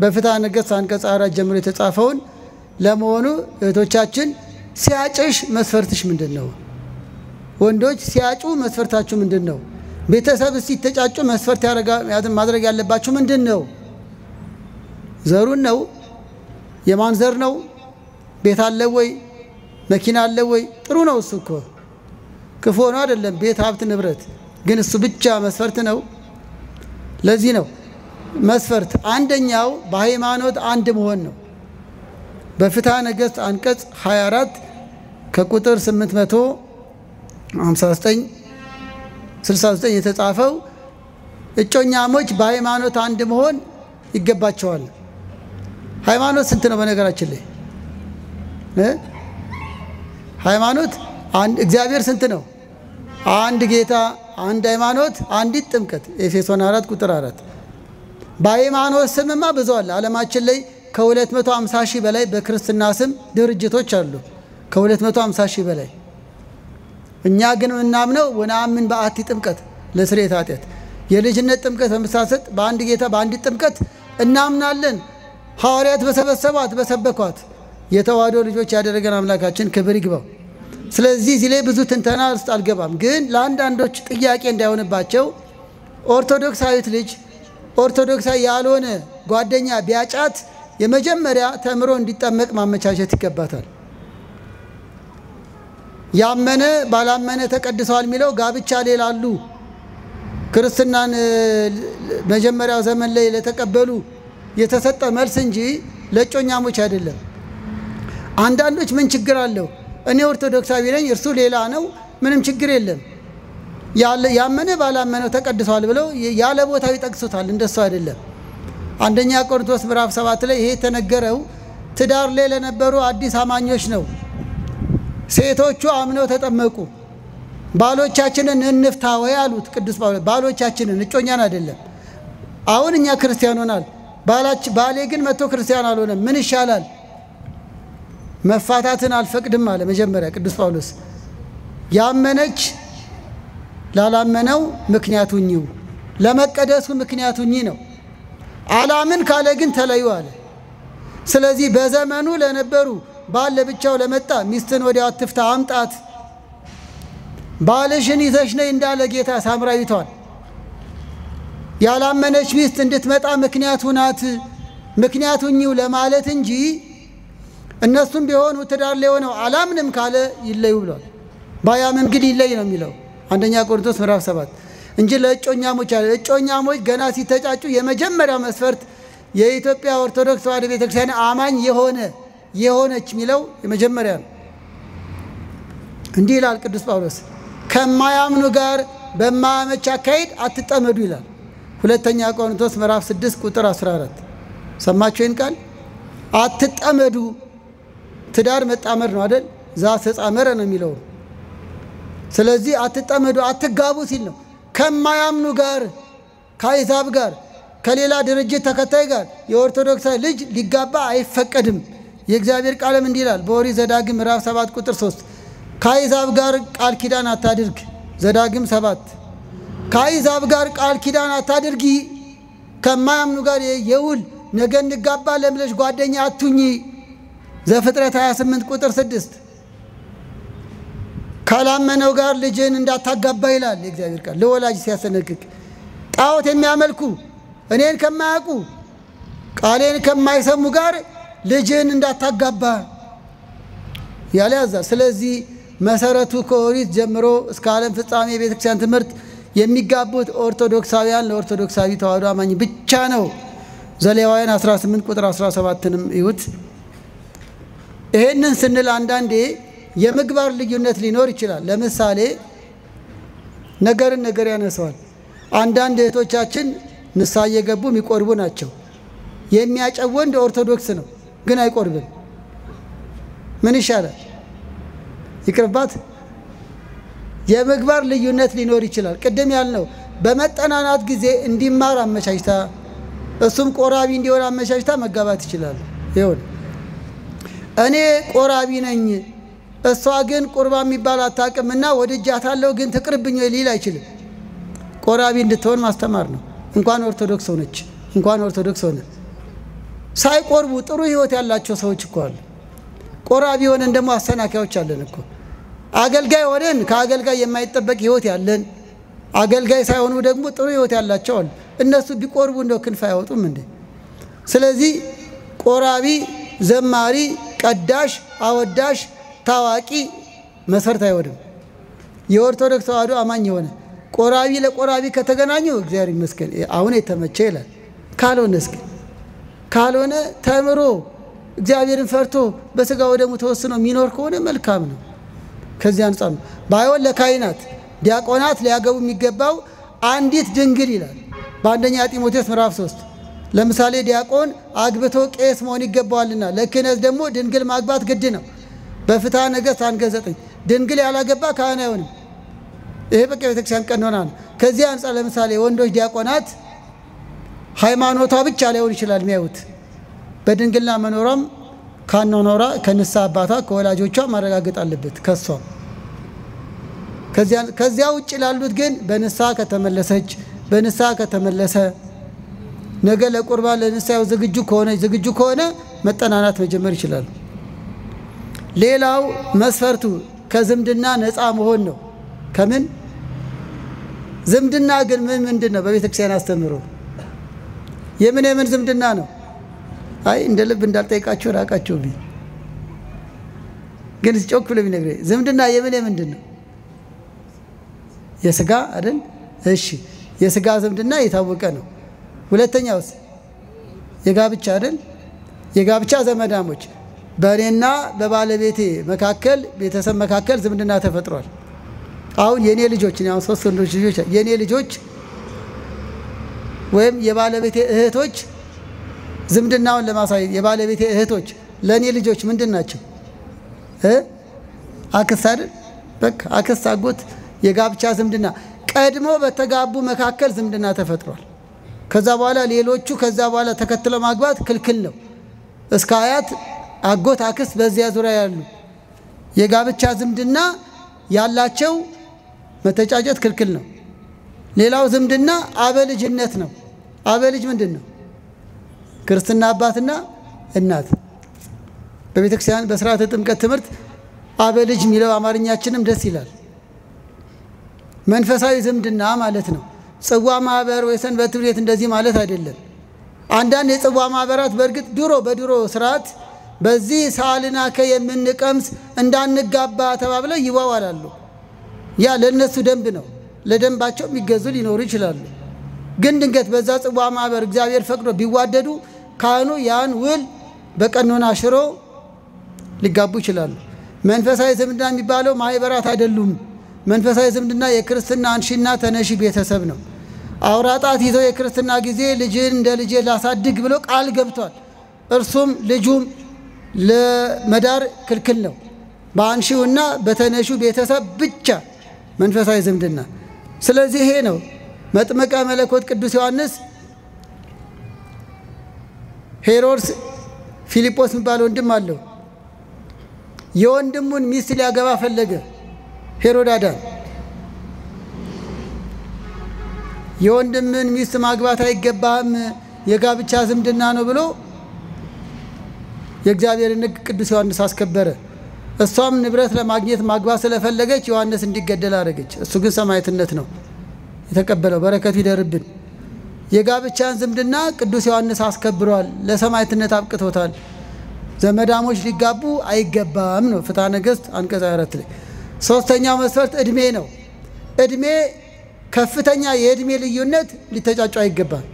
በፍትሐ ነገሥት አንቀጽ 4 ጀምሮ የተጻፈውን ለመሆኑ እህቶቻችን ሲያጭሽ መስፈርትሽ ምንድነው? ወንዶች ሲያጩ መስፈርታችሁ ምንድነው? ቤተሰብ ሲተጫጩ መስፈርት ማድረግ ያለባችሁ ምንድነው? ዘሩን ነው? የማን ዘር ነው? ቤት አለ ወይ? መኪና አለ ወይ? ጥሩ ነው እሱ እኮ ክፉ ነው አይደለም። ቤት ሀብት ንብረት ግን እሱ ብቻ መስፈርት ነው? ለዚህ ነው መስፈርት አንደኛው በሃይማኖት አንድ መሆን ነው። በፍትሐ ነገሥት አንቀጽ 24 ከቁጥር 859-69 የተጻፈው እጮኛሞች በሃይማኖት አንድ መሆን ይገባቸዋል። ሃይማኖት ስንት ነው በነገራችን ላይ? ሃይማኖት እግዚአብሔር ስንት ነው? አንድ ጌታ፣ አንድ ሃይማኖት፣ አንዲት ጥምቀት ኤፌሶን 4 ቁጥር 4። በሃይማኖት ስምማ ብዙ አለ። ዓለማችን ላይ ከ250 ሺህ በላይ በክርስትና ስም ድርጅቶች አሉ። ከ250 ሺህ በላይ። እኛ ግን ምናምነው ወናምን በአቲ ጥምቀት ለስርየተ ኃጢአት የልጅነት ጥምቀት በመሳሰጥ በአንድ ጌታ በአንዲት ጥምቀት እናምናለን። ሐዋርያት በሰበሰቧት በሰበኳት የተዋህዶ ልጆች ያደረገን አምላካችን ክብር ይግባው። ስለዚህ እዚህ ላይ ብዙ ትንተና ውስጥ አልገባም። ግን ለአንዳንዶች ጥያቄ እንዳይሆንባቸው ኦርቶዶክሳዊት ልጅ ኦርቶዶክሳዊ ያልሆነ ጓደኛ ቢያጫት የመጀመሪያ ተምሮ እንዲጠመቅ ማመቻቸት ይገባታል። ያመነ ባላመነ ተቀድሰዋል የሚለው ጋብቻ ላይ ላሉ ክርስትናን መጀመሪያው ዘመን ላይ ለተቀበሉ የተሰጠ መልስ እንጂ ለጮኛሞች አይደለም። አንዳንዶች ምን ችግር አለው? እኔ ኦርቶዶክሳዊ ነኝ እርሱ ሌላ ነው፣ ምንም ችግር የለም ያመነ ባላመነው ተቀድሰዋል ብለው ያለ ቦታው ይጠቅሱታል። እንደሱ አይደለም። አንደኛ ቆሮንቶስ ምዕራፍ 7 ላይ ይሄ ተነገረው ትዳር ላይ ለነበሩ አዲስ አማኞች ነው። ሴቶቹ አምነው ተጠመቁ። ባሎቻችንን እንፍታ ወይ አሉት ቅዱስ ጳውሎስ። ባሎቻችንን እጮኛን አይደለም። አሁን እኛ ክርስቲያን ሆናል፣ ባሌ ግን መጥቶ ክርስቲያን አልሆነም፣ ምን ይሻላል? መፋታትን አልፈቅድም አለ መጀመሪያ ቅዱስ ጳውሎስ። ያመነች ላላመነው ምክንያቱኝው ለመቀደሱ ምክንያቱኝ ነው። አላምን ካለ ግን ተለዩ አለ። ስለዚህ በዘመኑ ለነበሩ ባል ለብቻው ለመጣ ሚስትን ወዲያው አትፍታ አምጣት፣ ባልሽን ይዘሽ ነይ እንዳለ ጌታ ሳምራዊቷን ያላመነች ሚስት እንድትመጣ ምክንያቱ ናት፣ ምክንያቱኝው ለማለት እንጂ እነሱም ቢሆኑ ትዳር ላይ ሆነው አላምንም ካለ ይለዩ ብሏል። ባያምን ግን ይለይ ነው የሚለው አንደኛ ቆሮንቶስ ምዕራፍ 7 እንጂ ለእጮኛሞች አለ። እጮኛሞች ገና ሲተጫጩ የመጀመሪያው መስፈርት የኢትዮጵያ ኦርቶዶክስ ተዋሕዶ ቤተክርስቲያን አማኝ የሆነች የሚለው የመጀመሪያ ነው። እንዲህ ይላል ቅዱስ ጳውሎስ፣ ከማያምኑ ጋር በማያመች አካሄድ አትጠመዱ ይላል። ሁለተኛ ቆሮንቶስ ምዕራፍ 6 ቁጥር 14 ሰማችሁ ይህን ቃል? አትጠመዱ። ትዳር መጣመር ነው አይደል? ዛ ተጻመረ ነው የሚለው። ስለዚህ አትጠመዱ አትጋቡ ሲል ነው። ከማያምኑ ጋር ከአሕዛብ ጋር ከሌላ ድርጅት ተከታይ ጋር የኦርቶዶክስ ልጅ ሊጋባ አይፈቀድም። የእግዚአብሔር ቃልም እንዲህ ይላል በኦሪት ዘዳግም ምዕራፍ 7 ቁጥር 3 ከአሕዛብ ጋር ቃል ኪዳን አታድርግ። ዘዳግም 7 ከአሕዛብ ጋር ቃል ኪዳን አታድርጊ፣ ከማያምኑ ጋር የውል ነገ እንጋባለን ብለሽ ጓደኛ አትሁኚ። ዘፍጥረት 28 ቁጥር 6 ካላመነው ጋር ልጅን እንዳታጋባ ይላል የእግዚአብሔር ቃል ለወላጅ ሲያስጠነቅቅ። ጣዖት የሚያመልኩ እኔን ከማያውቁ ቃሌን ከማይሰሙ ጋር ልጅን እንዳታጋባ ያለ ያዛል። ስለዚህ መሰረቱ ከኦሪት ጀምሮ እስከ ዓለም ፍጻሜ የቤተክርስቲያን ትምህርት የሚጋቡት ኦርቶዶክሳውያን ለኦርቶዶክሳዊ ተዋሕዶ አማኝ ብቻ ነው። ዘሌዋውያን 18 ቁጥር 17ንም ይሁት። ይሄንን ስንል አንዳንዴ የምግባር ልዩነት ሊኖር ይችላል። ለምሳሌ ነገር ያነሳዋል። አንዳንድ እህቶቻችን ንስሐ እየገቡ የሚቆርቡ ናቸው። የሚያጨው ወንድ ኦርቶዶክስ ነው ግን አይቆርብም። ምን ይሻላል? ይቅርባት። የምግባር ልዩነት ሊኖር ይችላል። ቅድም ያልነው በመጠናናት ጊዜ እንዲማር አመቻችታ እሱም ቆራቢ እንዲሆን አመቻችታ መጋባት ይችላል። ይሁን እኔ ቆራቢ ነኝ እሷ ግን ቁርባ የሚባል አታውቅምና ወድጃታለሁ ግን ትቅርብኝ ሊል አይችልም። ቆራቢ እንድትሆን ማስተማር ነው። እንኳን ኦርቶዶክስ ሆነች እንኳን ኦርቶዶክስ ሆነ ሳይቆርቡ ጥሩ ህይወት ያላቸው ሰዎች እኮ አሉ። ቆራቢ ሆነን ደግሞ አሰናካዮች አለን እኮ። አገልጋይ ሆነን ከአገልጋይ የማይጠበቅ ህይወት ያለን፣ አገልጋይ ሳይሆኑ ደግሞ ጥሩ ህይወት ያላቸው አሉ። እነሱ ቢቆርቡ እንደው ክንፍ አይወጡም እንዴ? ስለዚህ ቆራቢ፣ ዘማሪ፣ ቀዳሽ፣ አወዳሽ፣ ታዋቂ መሰረት አይወድም። የኦርቶዶክስ ተዋሕዶ አማኝ የሆነ ቆራቢ ለቆራቢ ከተገናኙ እግዚአብሔር ይመስገን አሁን የተመቸ ይላል። ካልሆነ ተምሮ እግዚአብሔርን ፈርቶ በስጋው ደግሞ ተወስኖ የሚኖር ከሆነ መልካም ነው። ከዚህ አንጻር ነው ባይሆን ለካህናት ዲያቆናት ሊያገቡ የሚገባው አንዲት ድንግል ይላል በአንደኛ ጢሞቴዎስ ምዕራፍ 3 ለምሳሌ ዲያቆን አግብቶ ቄስ መሆን ይገባዋልና ለክህነት ደግሞ ድንግል ማግባት ግድ ነው። በፍትሐ ነገሥት አንቀጽ 9 ድንግል ያላገባ ካህን አይሆንም። ይሄ በቃ ቤተክርስቲያን ቀኖና ነው። ከዚህ አንጻር ለምሳሌ ወንዶች ዲያቆናት ሃይማኖቷ ብቻ ላይሆን ይችላል የሚያዩት በድንግልና መኖሯም ካኖኖራ ከንስሐ አባቷ ከወላጆቿ ማረጋገጥ አለበት ከሷ። ከዚያ ውጭ ላሉት ግን በንስሐ ከተመለሰ ነገ ለቁርባን ለንስሐው ዝግጁ ከሆነ መጠናናት መጀመር ይችላል። ሌላው መስፈርቱ ከዝምድና ነፃ መሆን ነው። ከምን ዝምድና ግን ምንድነው? በቤተክርስቲያን አስተምሮ የምን ዝምድና ነው? አይ እንደ ልብ እንዳልጠይቃችሁ ራቃችሁብኝ። ግን ጮክ ብሎ ቢነግረኝ ዝምድና ምንድነው? የሥጋ አይደል? እሺ የሥጋ ዝምድና የታወቀ ነው። ሁለተኛውስ የጋብቻ አይደል? የጋብቻ ዘመዳሞች በእኔና በባለቤቴ መካከል ቤተሰብ መካከል ዝምድና ተፈጥሯል። አሁን የኔ ልጆች አሁን 3 ወንዶች ልጆች የኔ ልጆች ወይም የባለቤቴ እህቶች ዝምድናውን ለማሳየት የባለቤቴ እህቶች ለኔ ልጆች ምንድናቸው? አክስት አይደል? በቃ አክስት፣ አጎት፣ የጋብቻ ዝምድና ቀድሞ በተጋቡ መካከል ዝምድና ተፈጥሯል። ከዛ በኋላ ሌሎቹ ከዛ በኋላ ተከትለው ማግባት ክልክል ነው። እስከ አያት፣ አጎት፣ አክስት በዚያ ዙሪያ ያሉ የጋብቻ ዝምድና ያላቸው መተጫጨት ክልክል ነው። ሌላው ዝምድና አበልጅነት ነው። አበልጅ ምንድነው? ክርስትና አባትና እናት። በቤተክርስቲያን በሥርዓተ ጥምቀት ትምህርት አበልጅ የሚለው አማርኛችንም ደስ ይላል። መንፈሳዊ ዝምድና ማለት ነው። ጽዋ ማህበር ወይ ሰንበት ቤት እንደዚህ ማለት አይደለም። አንዳንድ የጽዋ ማህበራት በእርግጥ በድሮ ስርዓት በዚህ ሳልናከ የምንቀምስ እንዳንጋባ ተባብለው ይዋዋላሉ። ያ ለነሱ ደንብ ነው። ለደንባቸው የሚገዙ ሊኖሩ ይችላሉ። ግን ድንገት በዛ ጽዋ ማህበር እግዚአብሔር ፈቅዶ ቢዋደዱ ካህኑ ያን ውል በቀኖና ሽሮ ሊጋቡ ይችላሉ። መንፈሳዊ ዝምድና የሚባለው ማህበራት አይደሉም። መንፈሳዊ ዝምድና የክርስትና አንሺና ተነሺ ቤተሰብ ነው። አውራጣት ይዘው የክርስትና ጊዜ ልጅን እንደ ልጄ ላሳድግ ብሎ ቃል ገብቷል። እርሱም ልጁም ለመዳር ክልክል ነው። በአንሺውና በተነሺው ቤተሰብ ብቻ መንፈሳዊ ዝምድና። ስለዚህ ይሄ ነው መጥምቀ መለኮት ቅዱስ ዮሐንስ ሄሮድስ ፊልጶስ የሚባል ወንድም አለው። የወንድሙን ሚስት ሊያገባ ፈለገ ሄሮዳዳ። የወንድምን ሚስት ማግባት አይገባም የጋብቻ ዝምድና ነው ብሎ የእግዚአብሔርን ሕግ ቅዱስ ዮሐንስ አስከበረ። እሷም ንብረት ለማግኘት ማግባት ስለፈለገች ዮሐንስ እንዲገደል አደረገች። እሱ ግን ሰማዕትነት ነው የተቀበለው። በረከቱ ይደርብን። የጋብቻን ዝምድና ቅዱስ ዮሐንስ አስከብሯል፣ ለሰማዕትነት አብቅቶታል። ዘመዳሞች ሊጋቡ አይገባም ነው ፍትሐ ነገሥት አንቀጽ 4 ላይ። ሶስተኛው መስፈርት እድሜ ነው። እድሜ ከፍተኛ የእድሜ ልዩነት ሊተጫጩ አይገባም።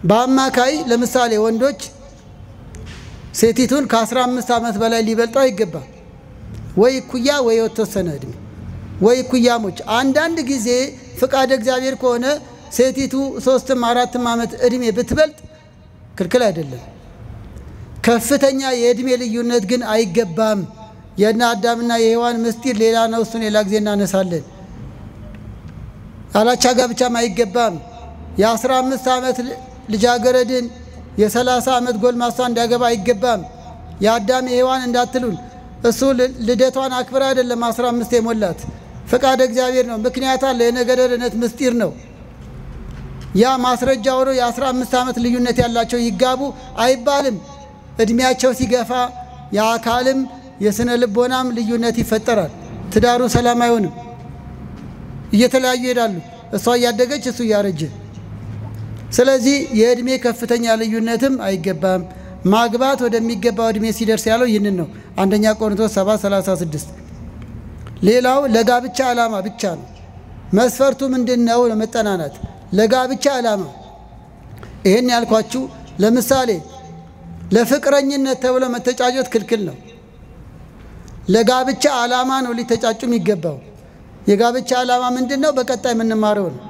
በአማካይ ለምሳሌ ወንዶች ሴቲቱን ከ15 ዓመት በላይ ሊበልጡ አይገባም። ወይ እኩያ ወይ የተወሰነ እድሜ ወይ እኩያሞች። አንዳንድ ጊዜ ፍቃድ እግዚአብሔር ከሆነ ሴቲቱ 3ም 4ም ዓመት እድሜ ብትበልጥ ክልክል አይደለም። ከፍተኛ የእድሜ ልዩነት ግን አይገባም። የእነ አዳምና የሔዋን ምስጢር ሌላ ነው። እሱን ሌላ ጊዜ እናነሳለን። አላቻ ጋብቻም አይገባም። የ15 ዓመት ልጃገረድን የ30 ዓመት ጎልማሳ እንዲያገባ አይገባም። የአዳም የሔዋን እንዳትሉን፣ እሱ ልደቷን አክብራ አይደለም 15 የሞላት ፍቃድ እግዚአብሔር ነው። ምክንያት አለ። የነገደ ድኅነት ምስጢር ነው። ያ ማስረጃ ሆኖ የ15 ዓመት ልዩነት ያላቸው ይጋቡ አይባልም። እድሜያቸው ሲገፋ የአካልም የስነ ልቦናም ልዩነት ይፈጠራል። ትዳሩ ሰላም አይሆንም። እየተለያዩ ይሄዳሉ። እሷ እያደገች እሱ እያረጀ። ስለዚህ የእድሜ ከፍተኛ ልዩነትም አይገባም። ማግባት ወደሚገባው እድሜ ሲደርስ ያለው ይህንን ነው። አንደኛ ቆሮንቶስ 7:36። ሌላው ለጋብቻ ዓላማ ብቻ ነው። መስፈርቱ ምንድነው? ለመጠናናት ለጋብቻ ዓላማ። ይሄን ያልኳችሁ ለምሳሌ ለፍቅረኝነት ተብሎ መተጫጨት ክልክል ነው። ለጋብቻ ዓላማ ነው ሊተጫጩ የሚገባው። የጋብቻ ዓላማ ምንድነው? በቀጣይ የምንማረው ነው።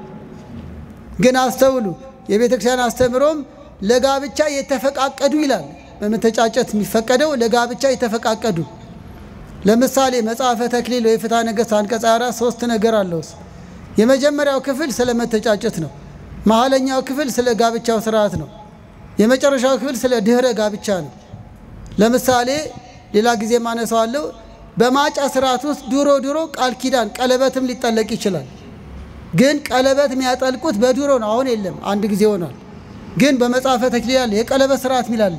ግን አስተውሉ፣ የቤተክርስቲያን አስተምሮም ለጋብቻ የተፈቃቀዱ ይላል። በመተጫጨት የሚፈቀደው ለጋብቻ የተፈቃቀዱ። ለምሳሌ መጽሐፈ ተክሊል ወይ ፍትሐ ነገሥት አንቀጽ 4 3 ነገር አለው። የመጀመሪያው ክፍል ስለ መተጫጨት ነው። መሐለኛው ክፍል ስለ ጋብቻው ስርዓት ነው። የመጨረሻው ክፍል ስለ ድህረ ጋብቻ ነው። ለምሳሌ ሌላ ጊዜ ማነሳዋለሁ። በማጫ ስርዓት ውስጥ ድሮ ቃል ኪዳን ቀለበትም ሊጠለቅ ይችላል። ግን ቀለበት የሚያጠልቁት በድሮ ነው። አሁን የለም፣ አንድ ጊዜ ሆኗል። ግን በመጽሐፈ ተክሊል ያለ የቀለበት ስርዓት ሚላለ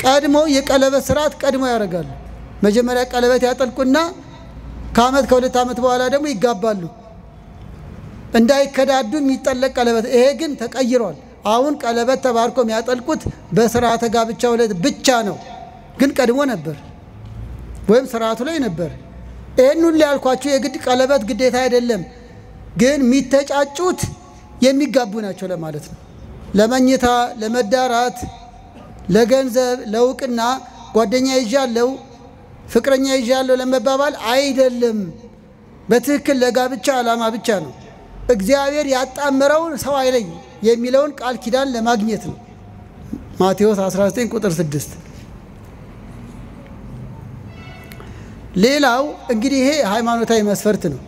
ቀድሞ የቀለበት ስርዓት ቀድሞ ያደርጋሉ። መጀመሪያ ቀለበት ያጠልቁና ከአመት ከሁለት ዓመት በኋላ ደግሞ ይጋባሉ። እንዳይከዳዱ የሚጠለቅ ቀለበት። ይሄ ግን ተቀይሯል። አሁን ቀለበት ተባርኮ የሚያጠልቁት በስርዓተ ጋብቻው ላይ ብቻ ነው። ግን ቀድሞ ነበር ወይም ስርዓቱ ላይ ነበር። ይሄን ሁሉ ያልኳችሁ የግድ ቀለበት ግዴታ አይደለም። ግን የሚተጫጩት የሚጋቡ ናቸው ለማለት ነው። ለመኝታ፣ ለመዳራት፣ ለገንዘብ፣ ለውቅና ጓደኛ ይዣለው ፍቅረኛ ይዣለው ለመባባል አይደለም። በትክክል ለጋብቻ ዓላማ ብቻ ነው። እግዚአብሔር ያጣመረውን ሰው አይለይ የሚለውን ቃል ኪዳን ለማግኘት ነው። ማቴዎስ 19:6። ሌላው እንግዲህ ይሄ ሃይማኖታዊ መስፈርት ነው።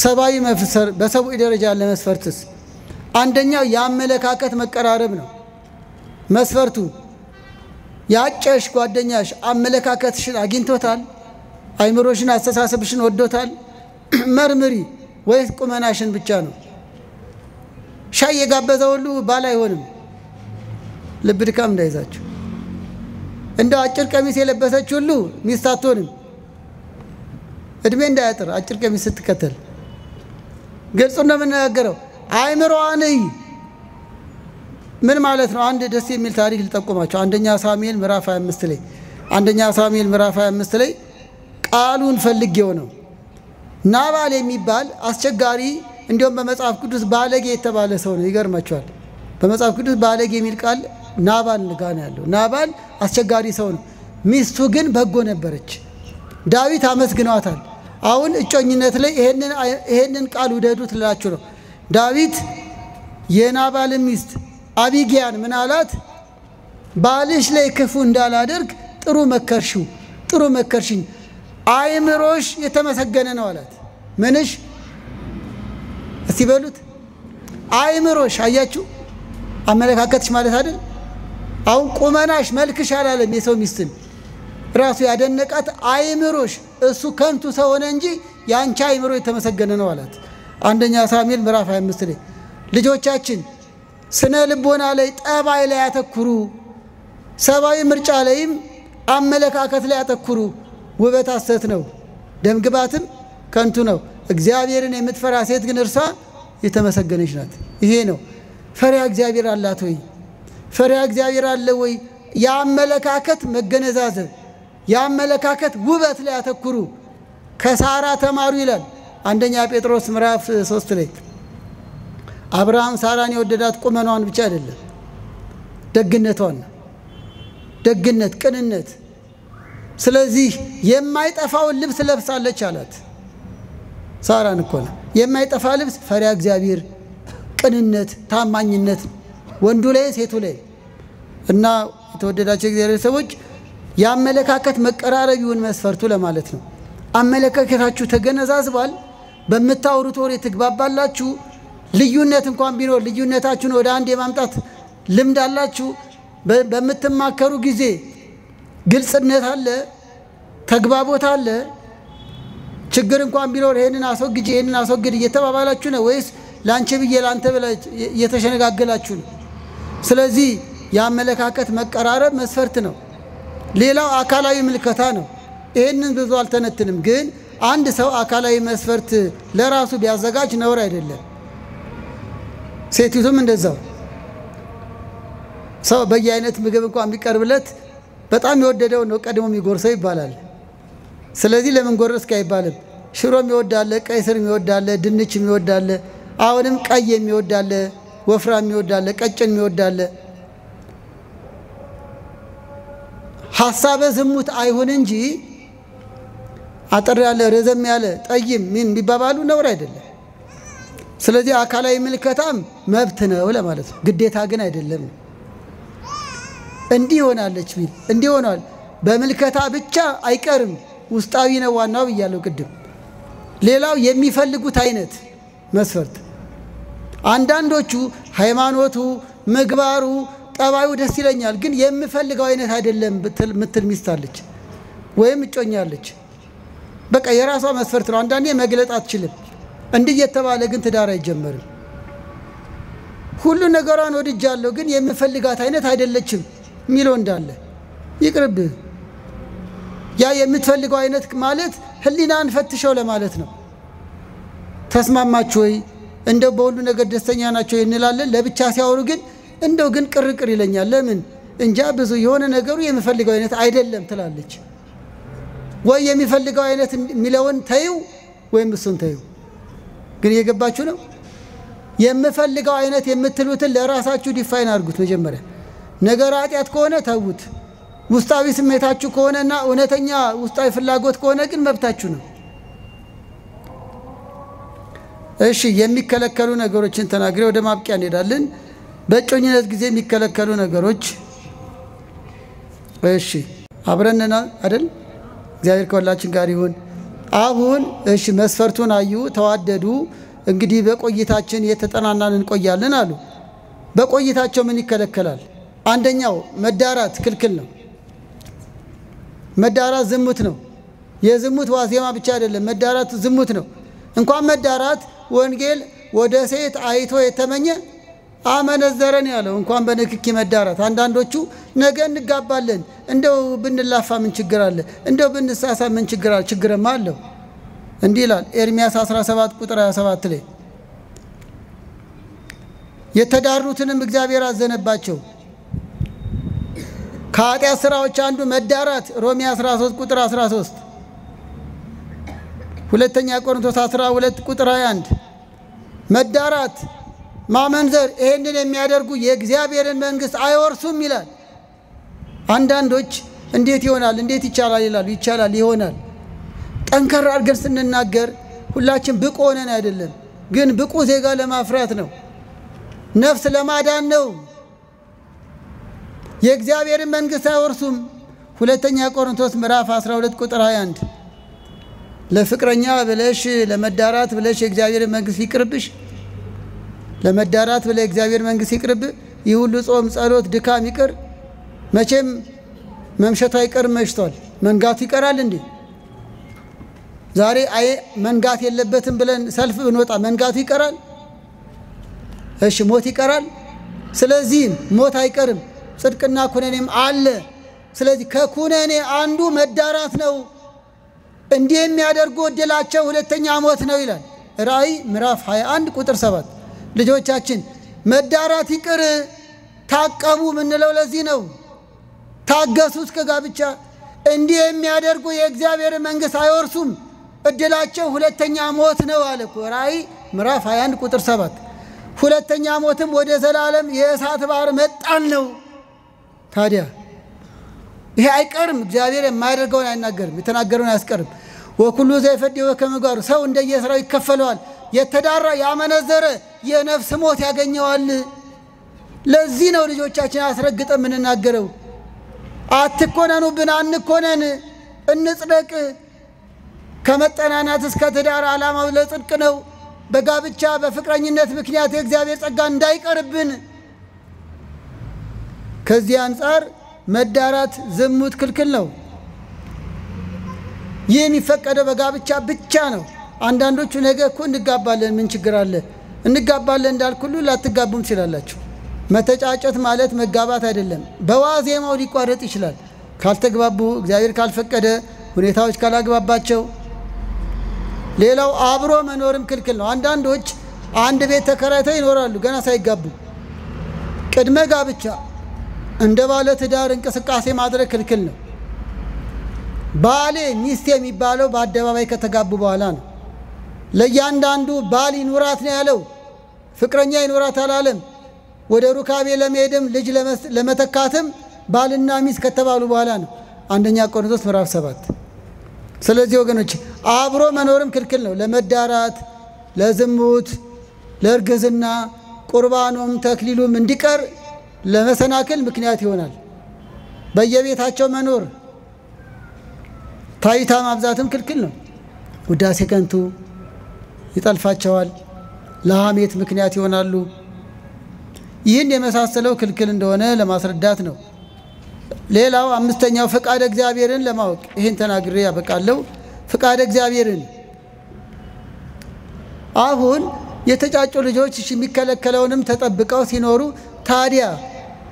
ሰብአዊ መስፈርት በሰብአዊ ደረጃ ያለ መስፈርትስ አንደኛው የአመለካከት መቀራረብ ነው። መስፈርቱ ያጨሽ ጓደኛሽ አመለካከትሽን አግኝቶታል? አይምሮሽን አስተሳሰብሽን ወዶታል? መርምሪ። ወይስ ቁመናሽን ብቻ ነው? ሻይ የጋበዘ ሁሉ ባል አይሆንም። ልብ ድካም እንዳይዛችሁ። እንደው አጭር ቀሚስ የለበሰች ሁሉ ሚስት አትሆንም። እድሜ እንዳያጥር አጭር ቀሚስ ስትከተል ግልጽ ነው የምንናገረው። አይምሮዋን ምን ማለት ነው? አንድ ደስ የሚል ታሪክ ልጠቁማቸው። አንደኛ ሳሙኤል ምዕራፍ 25 ላይ ቃሉን ፈልጌው ነው። ናባል የሚባል አስቸጋሪ እንዲሁም በመጽሐፍ ቅዱስ ባለጌ የተባለ ሰው ነው። ይገርማችኋል። በመጽሐፍ ቅዱስ ባለጌ የሚል ቃል ናባል ጋር ነው ያለው። ናባል አስቸጋሪ ሰው ነው። ሚስቱ ግን በጎ ነበረች። ዳዊት አመስግኗታል። አሁን እጮኝነት ላይ ይሄንን ቃል ውደዱት ልላችሁ ነው። ዳዊት የናባል ሚስት አቢጊያን ምን አላት? ባልሽ ላይ ክፉ እንዳላደርግ ጥሩ መከርሽኝ፣ አይምሮሽ የተመሰገነ ነው አላት። ምንሽ እስቲ በሉት አይምሮሽ አያችሁ አመለካከትሽ ማለት አይደል አሁን ቁመናሽ መልክሽ አላለም የሰው ሚስትን ራሱ ያደነቃት አይምሮሽ እሱ ከንቱ ሰው ሆነ እንጂ ያንቺ አይምሮ የተመሰገነ ነው አላት አንደኛ ሳሙኤል ምዕራፍ 25 ላይ ልጆቻችን ስነ ልቦና ላይ ጠባይ ላይ ያተኩሩ ሰባዊ ምርጫ ላይም አመለካከት ላይ ያተኩሩ ውበት ሐሰት ነው ደምግባትም ከንቱ ነው እግዚአብሔርን የምትፈራ ሴት ግን እርሷ የተመሰገነች ናት ይሄ ነው ፈሪያ እግዚአብሔር አላት ወይ ፈሪያ እግዚአብሔር አለ ወይ ያመለካከት መገነዛዘብ ያመለካከት ውበት ላይ ያተኩሩ ከሳራ ተማሩ ይላል አንደኛ ጴጥሮስ ምዕራፍ 3 ላይ አብርሃም ሳራን የወደዳት ቁመናዋን ብቻ አይደለም ደግነቷን ደግነት ቅንነት ስለዚህ የማይጠፋው ልብስ ለብሳለች አላት ሳራን እኮ ነው የማይጠፋ ልብስ ፈሪያ እግዚአብሔር ቅንነት ታማኝነት ወንዱ ላይ ሴቱ ላይ እና የተወደዳቸው እግዚአብሔር ሰዎች ያመለካከት መቀራረብ ይሁን መስፈርቱ ለማለት ነው አመለካከታችሁ ተገነዛዝባል በመታወሩት ወሬ ትግባባላችሁ ልዩነት እንኳን ቢኖር ልዩነታችሁን ወደ አንድ የማምጣት ልምድ አላችሁ በመተማከሩ ጊዜ ግልጽነት አለ ተግባቦት አለ ችግር እንኳን ቢኖር ይሄንን አስወግድ እየተባባላችሁ ነው ወይስ ላንቺ ብዬ ላንተ ብለ እየተሸነጋገላችሁ ነው ስለዚህ ያመለካከት መቀራረብ መስፈርት ነው ሌላው አካላዊ ምልከታ ነው ይሄንን ብዙ አልተነትንም ግን አንድ ሰው አካላዊ መስፈርት ለራሱ ቢያዘጋጅ ነውር አይደለም ሴቲቱም እንደዛው ሰው በየአይነት ምግብ እንኳን ቢቀርብለት በጣም የወደደው ነው ቀድሞ የሚጎርሰው ይባላል ስለዚህ ለምን ጎረስክ አይባልም ሽሮም ይወዳል ቀይ ስር ይወዳል ድንች ይወዳል አሁንም ቀይ የሚወዳል ወፍራም ይወዳል ቀጭን ይወዳል ሐሳበ ዝሙት አይሁን እንጂ አጠር ያለ ረዘም ያለ ጠይም ምን ቢባባሉ ነውር አይደለም ስለዚህ አካላዊ ምልከታም መብት ነው ለማለት ነው ግዴታ ግን አይደለም እንዲህ ሆናለች ቢል እንዲህ ሆኗል በምልከታ ብቻ አይቀርም ውስጣዊ ነው ዋናው ይያለው ቅድም ሌላው የሚፈልጉት አይነት መስፈርት አንዳንዶቹ ሃይማኖቱ ምግባሩ ጠባዩ ደስ ይለኛል ግን የምፈልገው አይነት አይደለም ምትል ሚስታለች ወይም እጮኛለች በቃ የራሷ መስፈርት ነው አንዳንዴ መግለጥ አትችልም እንዲህ የተባለ ግን ትዳር አይጀመርም ሁሉ ነገሯን ወድጃለሁ ግን የምፈልጋት አይነት አይደለችም ሚለው እንዳለ ይቅርብ ያ የምትፈልገው አይነት ማለት ህሊናን ፈትሸው ለማለት ነው ተስማማችሁ ወይ እንደው በሁሉ ነገር ደስተኛ ናቸው እንላለን ለብቻ ሲያወሩ ግን እንደው ግን ቅርቅር ይለኛል ለምን እንጃ ብዙ የሆነ ነገሩ የምፈልገው አይነት አይደለም ትላለች ወይ የሚፈልገው አይነት ሚለውን ታዩ ወይም እሱን ታዩ ግን የገባችሁ ነው የምፈልገው አይነት የምትሉትን ለራሳችሁ ዲፋይን አድርጉት መጀመሪያ ነገር አጥያት ከሆነ ተውት ውስጣዊ ስሜታችሁ ከሆነና እውነተኛ ውስጣዊ ፍላጎት ከሆነ ግን መብታችሁ ነው እሺ የሚከለከሉ ነገሮችን ተናግሬ ወደ ማብቂያ እንሄዳለን በእጮኝነት ጊዜ የሚከለከሉ ነገሮች እሺ አብረንና አይደል እግዚአብሔር ከሁላችን ጋር ይሁን አሁን እሺ መስፈርቱን አዩ ተዋደዱ እንግዲህ በቆይታችን የተጠናናን እንቆያለን አሉ በቆይታቸው ምን ይከለከላል አንደኛው መዳራት ክልክል ነው መዳራት ዝሙት ነው የዝሙት ዋዜማ ብቻ አይደለም መዳራት ዝሙት ነው እንኳን መዳራት ወንጌል ወደ ሴት አይቶ የተመኘ አመነዘረን ያለው እንኳን በንክኪ መዳራት አንዳንዶቹ ነገ እንጋባለን እንደው ብንላፋ ምን ችግር አለ እንደው ብንሳሳ ምን ችግር አለ ችግርማ አለው እንዲህ ይላል ኤርሚያስ 17 ቁጥር 27 ላይ የተዳሩትንም እግዚአብሔር አዘነባቸው ከኃጢአት ስራዎች አንዱ መዳራት ሮሜ 13 ቁጥር 13 ሁለተኛ ቆሮንቶስ 12 ቁጥር 21 መዳራት ማመንዘር ይሄንን የሚያደርጉ የእግዚአብሔርን መንግስት አይወርሱም ይላል አንዳንዶች እንዴት ይሆናል እንዴት ይቻላል ይላሉ ይቻላል ይሆናል ጠንከር አድርገን ስንናገር ሁላችን ብቁ ሆነን አይደለም ግን ብቁ ዜጋ ለማፍራት ነው ነፍስ ለማዳን ነው የእግዚአብሔርን መንግስት አይወርሱም ሁለተኛ ቆሮንቶስ ምዕራፍ 12 ቁጥር 21 ለፍቅረኛ ብለሽ ለመዳራት ብለሽ የእግዚአብሔር መንግስት ይቅርብሽ። ለመዳራት ብለሽ የእግዚአብሔር መንግስት ይቅርብ። ይህ ሁሉ ጾም ጸሎት ድካም ይቅር። መቼም መምሸቱ አይቀርም፣ መሽቷል። መንጋቱ ይቀራል እንዴ? ዛሬ አይ መንጋት የለበትም ብለን ሰልፍ ብንወጣ መንጋቱ ይቀራል? እሺ ሞት ይቀራል። ስለዚህ ሞት አይቀርም፣ ጽድቅና ኩነኔም አለ። ስለዚህ ከኩነኔ አንዱ መዳራት ነው። እንዲህ የሚያደርጉ ዕድላቸው ሁለተኛ ሞት ነው ይላል ራእይ ምዕራፍ 21 ቁጥር 7። ልጆቻችን መዳራት ይቅር ታቀቡ ምንለው ለዚህ ነው። ታገሱት ከጋብቻ። እንዲህ የሚያደርጉ የእግዚአብሔር መንግስት አይወርሱም፣ ዕድላቸው ሁለተኛ ሞት ነው አለ እኮ ራእይ ምዕራፍ 21 ቁጥር 7። ሁለተኛ ሞትም ወደ ዘላለም የእሳት ባህር መጣል ነው። ታዲያ ይሄ አይቀርም። እግዚአብሔር የማያደርገውን አይናገርም፣ የተናገረውን አያስቀርም። ወኩሉ ዘይፈድዮ ከመጋሩ ሰው እንደየሥራው ይከፈለዋል። የተዳራ ያመነዘረ የነፍስ ሞት ያገኘዋል። ለዚህ ነው ልጆቻችን አስረግጠ የምንናገረው። አትኮነኑብን፣ አንኮነን፣ እንጽደቅ። ከመጠናናት እስከ ትዳር ዓላማው ለጽድቅ ነው። በጋብቻ በፍቅረኝነት ምክንያት የእግዚአብሔር ጸጋ እንዳይቀርብን። ከዚህ አንጻር መዳራት ዝሙት ክልክል ነው። ይህ የሚፈቀደው በጋብቻ ብቻ ነው። አንዳንዶቹ ነገ እኮ እንጋባለን ምን ችግር አለ? እንጋባለን እንዳልኩ ሁሉ ላትጋቡም ትችላላችሁ። መተጫጨት ማለት መጋባት አይደለም። በዋዜማው ሊቋረጥ ይችላል ካልተግባቡ፣ እግዚአብሔር ካልፈቀደ፣ ሁኔታዎች ካላግባባቸው። ሌላው አብሮ መኖርም ክልክል ነው። አንዳንዶች አንድ ቤት ተከራይተው ይኖራሉ ገና ሳይጋቡ። ቅድመ ጋብቻ እንደ ባለ ትዳር እንቅስቃሴ ማድረግ ክልክል ነው። ባሌ ሚስት የሚባለው በአደባባይ ከተጋቡ በኋላ ነው። ለእያንዳንዱ ባል ይኑራት ነው ያለው፣ ፍቅረኛ ይኑራት አላለም። ወደ ሩካቤ ለመሄድም ልጅ ለመተካትም ባልና ሚስት ከተባሉ በኋላ ነው። አንደኛ ቆሮንቶስ ምዕራፍ 7። ስለዚህ ወገኖች አብሮ መኖርም ክልክል ነው። ለመዳራት፣ ለዝሙት፣ ለእርግዝና ቁርባኑም ተክሊሉም እንዲቀር ለመሰናክል ምክንያት ይሆናል። በየቤታቸው መኖር ታይታ ማብዛትም ክልክል ነው። ውዳሴ ከንቱ ይጠልፋቸዋል፣ ለሐሜት ምክንያት ይሆናሉ። ይህን የመሳሰለው ክልክል እንደሆነ ለማስረዳት ነው። ሌላው አምስተኛው ፈቃደ እግዚአብሔርን ለማወቅ። ይህን ተናግሬ ያበቃለሁ። ፈቃደ እግዚአብሔርን አሁን የተጫጩ ልጆች የሚከለከለውንም ተጠብቀው ሲኖሩ ታዲያ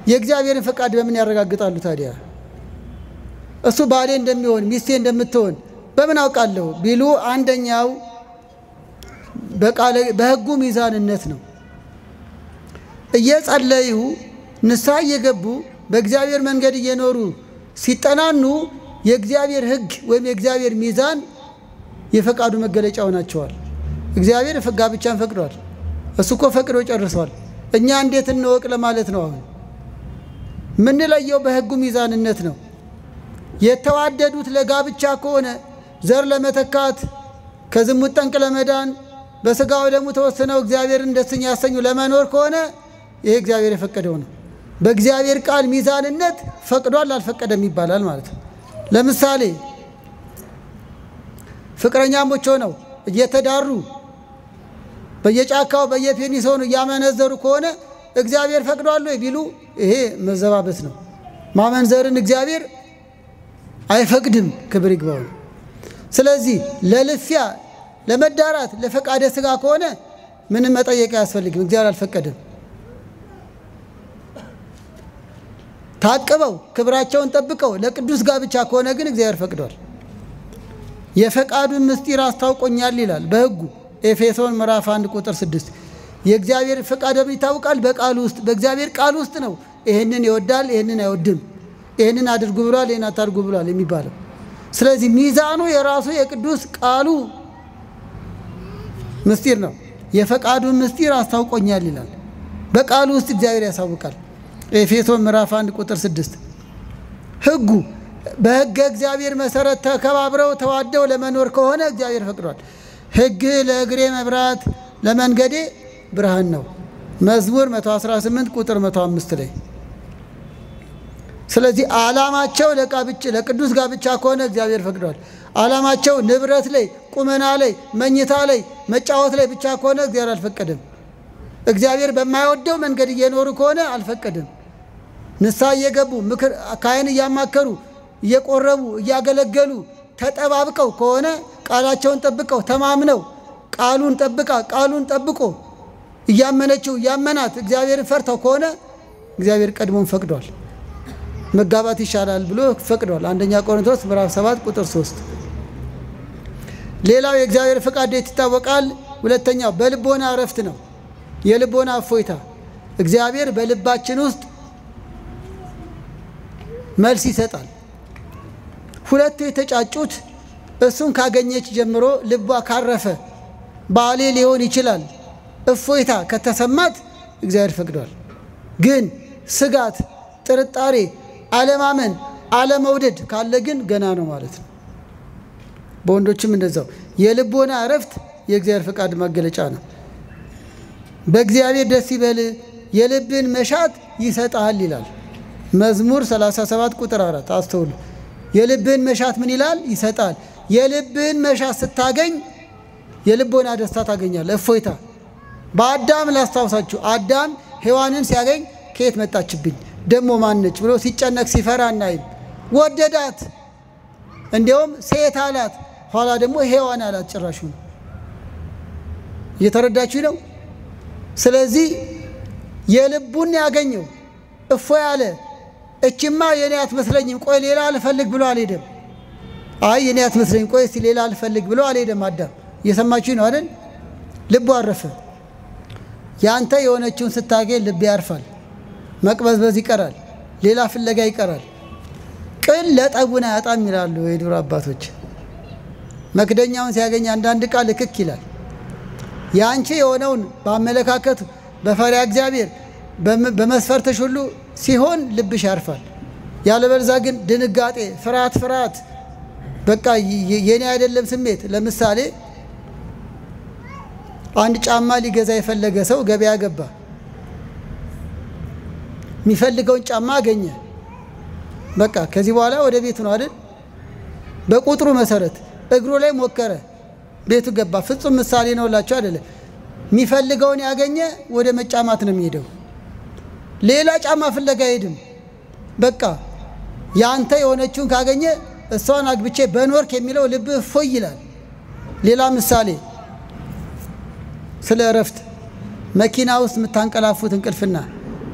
የእግዚአብሔርን ፈቃድ በምን ያረጋግጣሉ? ታዲያ እሱ ባሌ እንደሚሆን ሚስቴ እንደምትሆን በምን አውቃለሁ ቢሉ አንደኛው በሕጉ ሚዛንነት ነው። እየጸለዩ ንስሐ እየገቡ በእግዚአብሔር መንገድ እየኖሩ ሲጠናኑ የእግዚአብሔር ሕግ ወይም የእግዚአብሔር ሚዛን የፈቃዱ መገለጫው ናቸዋል። እግዚአብሔር ጋብቻን ፈቅዷል። እሱ እኮ ፈቅዶ ጨርሷል። እኛ እንዴት እንወቅ ለማለት ነው። አሁን ምንለየው በሕጉ ሚዛንነት ነው። የተዋደዱት ለጋብቻ ከሆነ ዘር ለመተካት ከዝሙት ጠንቅ ለመዳን በስጋው ደሙ ተወስነው እግዚአብሔርን ደስተኛ ያሰኙ ለመኖር ከሆነ ይሄ እግዚአብሔር የፈቀደው ነው። በእግዚአብሔር ቃል ሚዛንነት ፈቅዷል አልፈቀደም ይባላል ማለት ነው። ለምሳሌ ፍቅረኛሞች ሆነው እየተዳሩ በየጫካው በየፔኒሶኑ እያመነዘሩ ከሆነ እግዚአብሔር ፈቅዷል ወይ ቢሉ ይሄ መዘባበት ነው። ማመንዘርን እግዚአብሔር አይፈቅድም፣ ክብር ይግባው። ስለዚህ ለልፊያ ለመዳራት ለፈቃደ ስጋ ከሆነ ምንም መጠየቅ አያስፈልግም፣ እግዚአብሔር አልፈቀደም። ታቅበው ክብራቸውን ጠብቀው ለቅዱስ ጋብቻ ከሆነ ግን እግዚአብሔር ፈቅዷል። የፈቃዱን ምስጢር አስታውቆኛል ይላል በሕጉ ኤፌሶን ምዕራፍ 1 ቁጥር 6። የእግዚአብሔር ፈቃድ ይታወቃል በቃሉ ውስጥ፣ በእግዚአብሔር ቃል ውስጥ ነው። ይሄንን ይወዳል፣ ይሄንን አይወድም፣ ይሄንን አድርጉ ብሏል፣ ይሄን አታድርጉ ብሏል የሚባለው። ስለዚህ ሚዛኑ የራሱ የቅዱስ ቃሉ ምስጢር ነው። የፈቃዱን ምስጢር አስታውቆኛል ይላል በቃሉ ውስጥ እግዚአብሔር ያሳውቃል። ኤፌሶን ምዕራፍ 1 ቁጥር 6። ሕጉ በሕገ እግዚአብሔር መሰረት ተከባብረው ተዋደው ለመኖር ከሆነ እግዚአብሔር ፈቅዷል። ሕግ ለእግሬ መብራት ለመንገዴ ብርሃን ነው፣ መዝሙር 118 ቁጥር 105 ላይ። ስለዚህ ዓላማቸው ለቅዱስ ጋብቻ ከሆነ እግዚአብሔር ፈቅዷል። ዓላማቸው ንብረት ላይ ቁመና ላይ መኝታ ላይ መጫወት ላይ ብቻ ከሆነ እግዚአብሔር አልፈቀደም። እግዚአብሔር በማይወደው መንገድ እየኖሩ ከሆነ አልፈቀደም። ንስሐ እየገቡ ምክር ካህን እያማከሩ እየቆረቡ እያገለገሉ ተጠባብቀው ከሆነ ቃላቸውን ጠብቀው ተማምነው ቃሉን ጠብቆ እያመነችው እያመናት እግዚአብሔርን ፈርተው ከሆነ እግዚአብሔር ቀድሞን ፈቅዷል። መጋባት ይሻላል ብሎ ፈቅዷል። አንደኛ ቆሮንቶስ ምዕራፍ 7 ቁጥር 3። ሌላው የእግዚአብሔር ፈቃድ ይታወቃል። ሁለተኛው በልቦና እረፍት ነው። የልቦና እፎይታ እግዚአብሔር በልባችን ውስጥ መልስ ይሰጣል። ሁለቱ የተጫጩት እሱን ካገኘች ጀምሮ ልቧ ካረፈ ባሌ ሊሆን ይችላል እፎይታ ከተሰማት እግዚአብሔር ፈቅዷል። ግን ስጋት፣ ጥርጣሬ፣ አለማመን፣ አለመውደድ ካለ ግን ገና ነው ማለት ነው። በወንዶችም እንደዛው የልቦና እረፍት የእግዚአብሔር ፈቃድ መገለጫ ነው። በእግዚአብሔር ደስ ይበል የልብን መሻት ይሰጣል ይላል መዝሙር 37 ቁጥር 4። አስተውሉ። የልብን መሻት ምን ይላል? ይሰጣል። የልብን መሻት ስታገኝ የልቦና ደስታ ታገኛለህ፣ እፎይታ። በአዳም ላስታውሳችሁ፣ አዳም ሔዋንን ሲያገኝ ከየት መጣችብኝ ደሞ ማነች ብሎ ሲጨነቅ ሲፈራ እናይም። ወደዳት፣ እንዲያውም ሴት አላት፣ ኋላ ደግሞ ሔዋን አላት። ጭራሹ እየተረዳችሁ ነው። ስለዚህ የልቡን ያገኘው እፎይ አለ። እችማ የኔ አትመስለኝም፣ ቆይ ሌላ አልፈልግ ብሎ አልሄደም። አይ የኔ አትመስለኝም፣ ቆይ እስቲ ሌላ አልፈልግ ብሎ አልሄደም አዳም። እየሰማችሁ ነው አይደል? ልቡ አረፈ። ያንተ የሆነችውን ስታገኝ ልብ ያርፋል፣ መቅበዝበዝ ይቀራል፣ ሌላ ፍለጋ ይቀራል። ቅል ለጠቡን አያጣም ይላሉ የድሮ አባቶች። መክደኛውን ሲያገኝ አንዳንድ ቃል ልክክ ይላል። ያንቺ የሆነውን በአመለካከት በፈሪያ እግዚአብሔር በመስፈርተሽ ሁሉ ሲሆን ልብሽ ያርፋል። ያለበለዛ ግን ድንጋጤ፣ ፍርሃት በቃ የኔ አይደለም ስሜት። ለምሳሌ አንድ ጫማ ሊገዛ የፈለገ ሰው ገበያ ገባ። የሚፈልገውን ጫማ አገኘ። በቃ ከዚህ በኋላ ወደ ቤቱ ነው አይደል? በቁጥሩ መሰረት እግሩ ላይ ሞከረ፣ ቤቱ ገባ። ፍጹም ምሳሌ ነውላችሁ አይደለ? የሚፈልገውን ያገኘ ወደ መጫማት ነው የሚሄደው። ሌላ ጫማ ፍለጋ አይሄድም። በቃ ያንተ የሆነችውን ካገኘ እሷን አግብቼ በኖርክ የሚለው ልብ ፎይ ይላል። ሌላ ምሳሌ ስለ እረፍት፣ መኪና ውስጥ የምታንቀላፉት እንቅልፍና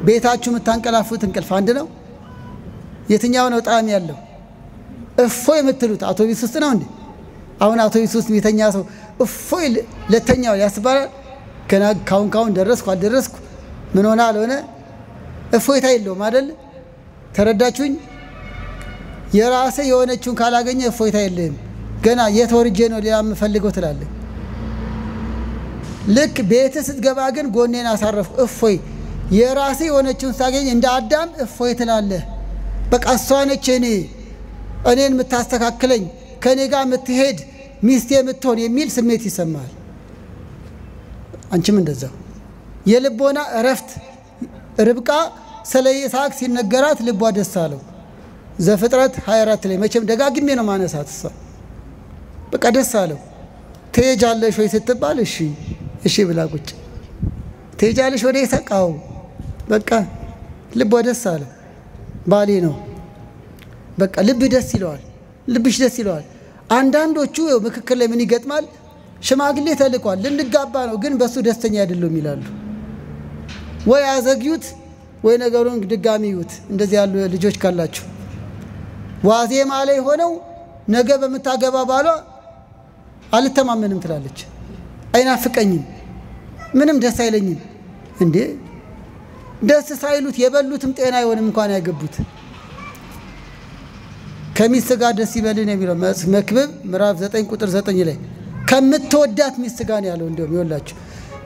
ቤታችሁ የምታንቀላፉት እንቅልፍ አንድ ነው? የትኛው ነው ጣዕም ያለው? እፎይ የምትሉት አውቶቡስ ውስጥ ነው እንዴ? አሁን አውቶቡስ ውስጥ የተኛ ሰው እፎይ ለተኛው ያስባላል። ገና ካሁን ደረስኩ አልደረስኩ ምን ሆነ አልሆነ እፎይታ የለውም አይደል? ተረዳችሁኝ? የራሴ የሆነችውን ካላገኘ እፎይታ የለህም። ገና የት ወርጄ ነው ሌላ የምፈልገው ትላለህ። ልክ ቤት ስትገባ ግን ጎኔን አሳረፍኩ እፎይ። የራሴ የሆነችውን ሳገኝ እንደ አዳም እፎይ ትላለህ። በቃ እሷ ነች እኔን የምታስተካክለኝ ከኔ ጋር የምትሄድ ሚስቴ የምትሆን የሚል ስሜት ይሰማል። አንቺም እንደዛው የልቦና እረፍት። ርብቃ ስለ ይስሐቅ ሲነገራት ልቧ ደስ አለው። ዘፍጥረት 24 ላይ መቼም ደጋግሜ ነው ማነሳት። እሷ በቃ ደስ አለው። ትሄጃለሽ ወይ ስትባል እሺ ብላ ቁጭ። ትሄጃለሽ ወደ ይስሐቅ? አዎ። በቃ ልቧ ደስ አለው። ባሌ ነው በቃ ልብ ደስ ይለዋል፣ ልብሽ ደስ ይለዋል። አንዳንዶቹ ምክክር ላይ ምን ይገጥማል? ሽማግሌ ተልኳል ልንጋባ ነው ግን በሱ ደስተኛ አይደሉም ይላሉ። ወይ አዘግዩት ወይ ነገሩን ድጋሚ ይዩት። እንደዚህ ያሉ ልጆች ካላችሁ ዋዜማ ላይ ሆነው ነገ በመታገባ ባሏ አልተማመንም ትላለች። አይናፍቀኝም፣ ምንም ደስ አይለኝም። እንዴ ደስ ሳይሉት የበሉትም ጤና አይሆንም እንኳን ያገቡት። ከሚስት ጋር ደስ ይበልን የሚለው መክብብ ምዕራፍ 9 ቁጥር 9 ላይ ከምትወዳት ሚስት ጋር ያለው እንደውም ይወላችሁ።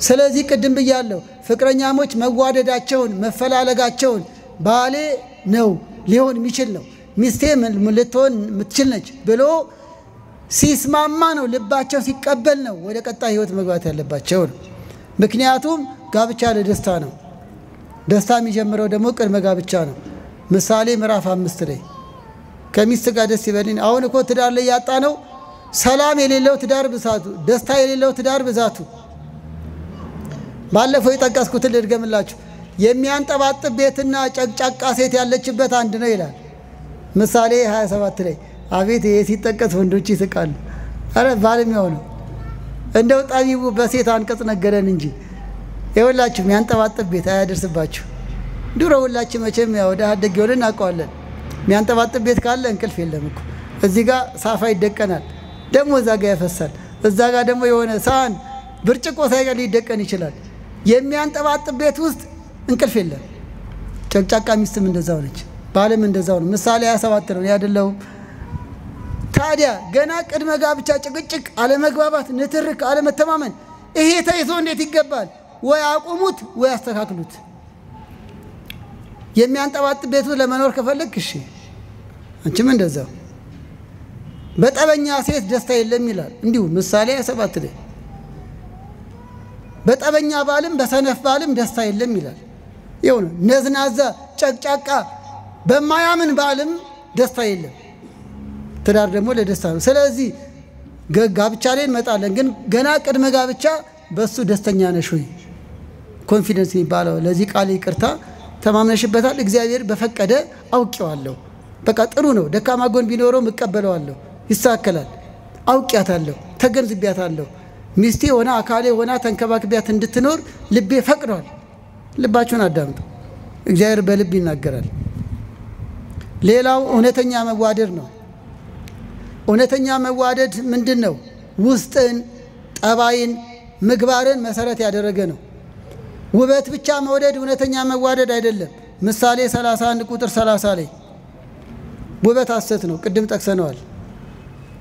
ስለዚህ ቅድም ብያለሁ ፍቅረኛሞች መዋደዳቸውን መፈላለጋቸውን ባሌ ነው ሊሆን የሚችል ነው ሚስቴ ልትሆን የምትችል ነች ብሎ ሲስማማ ነው ልባቸው ሲቀበል ነው ወደ ቀጣይ ህይወት መግባት ያለባቸው ነው። ምክንያቱም ጋብቻ ለደስታ ነው። ደስታ የሚጀምረው ደግሞ ቅድመ ጋብቻ ነው። ምሳሌ ምዕራፍ 5 ላይ ከሚስት ጋር ደስ ይበልን። አሁን እኮ ትዳር ላይ ያጣ ነው ሰላም የሌለው ትዳር ብዛቱ፣ ደስታ የሌለው ትዳር ብዛቱ። ባለፈው የጠቀስኩትን ልድገምላችሁ። የሚያንጠባጥብ ቤትና ጨቅጫቃ ሴት ያለችበት አንድ ነው ይላል ምሳሌ 27 ላይ። አቤት ይሄ ሲጠቀስ ወንዶች ይስቃሉ። አረ ባለሚያው ነው። እንደው ጠቢቡ በሴት አንቀጽ ነገረን እንጂ ይኸውላችሁ የሚያንጠባጥብ ቤት አያደርስባችሁ። ድሮ ሁላችን መቼም ያው ወደ አደግ ይወልን እናውቀዋለን። የሚያንጠባጥብ ቤት ካለ እንቅልፍ የለም እኮ። እዚህ ጋር ሳፋ ይደቀናል፣ ደግሞ እዛ ጋር ያፈሳል፣ እዛ ጋር ደግሞ የሆነ ሳህን ብርጭቆ ሳይቀር ሊደቀን ይችላል። የሚያንጠባጥብ ቤት ውስጥ እንቅልፍ የለም። ጨቅጫቃ ሚስትም እንደዛው ነች፣ ባልም እንደዛው ነው። ምሳሌ 27 ነው ያደለው። ታዲያ ገና ቅድመ ጋብቻ ጭቅጭቅ፣ አለመግባባት፣ ንትርክ፣ አለመተማመን ይሄ ተይዞ እንዴት ይገባል? ወይ አቁሙት ወይ አስተካክሉት። የሚያንጠባጥብ ቤቱ ለመኖር ከፈለክ እሺ፣ አንቺም እንደዛው። በጠበኛ ሴት ደስታ የለም ይላል እንዲሁ ምሳሌ 27 ላይ። በጠበኛ ባልም በሰነፍ ባልም ደስታ የለም ይላል። ይኸው ነው። ነዝናዛ ጨቅጫቃ በማያምን ባልም ደስታ የለም። ትዳር ደግሞ ለደስታ ነው። ስለዚህ ጋብቻ ላይ እንመጣለን። ግን ገና ቅድመ ጋብቻ በሱ ደስተኛ ነሽ ወይ? ኮንፊደንስ የሚባለው ለዚህ ቃል ይቅርታ ተማምነሽበታል? እግዚአብሔር በፈቀደ አውቄዋለሁ፣ በቃ ጥሩ ነው፣ ደካማ ጎን ቢኖረው እቀበለዋለሁ፣ ይሳከላል፣ አውቂያታለሁ፣ ተገንዝቢያታለሁ፣ ሚስቴ ሆና አካሌ ሆና ተንከባክቢያት እንድትኖር ልቤ ፈቅዷል። ልባችሁን አዳምጡ። እግዚአብሔር በልብ ይናገራል። ሌላው እውነተኛ መዋደድ ነው። እውነተኛ መዋደድ ምንድን ነው? ውስጥን፣ ጠባይን፣ ምግባርን መሰረት ያደረገ ነው። ውበት ብቻ መውደድ እውነተኛ መዋደድ አይደለም። ምሳሌ 31 ቁጥር 30 ላይ ውበት ሐሰት ነው፣ ቅድም ጠቅሰነዋል።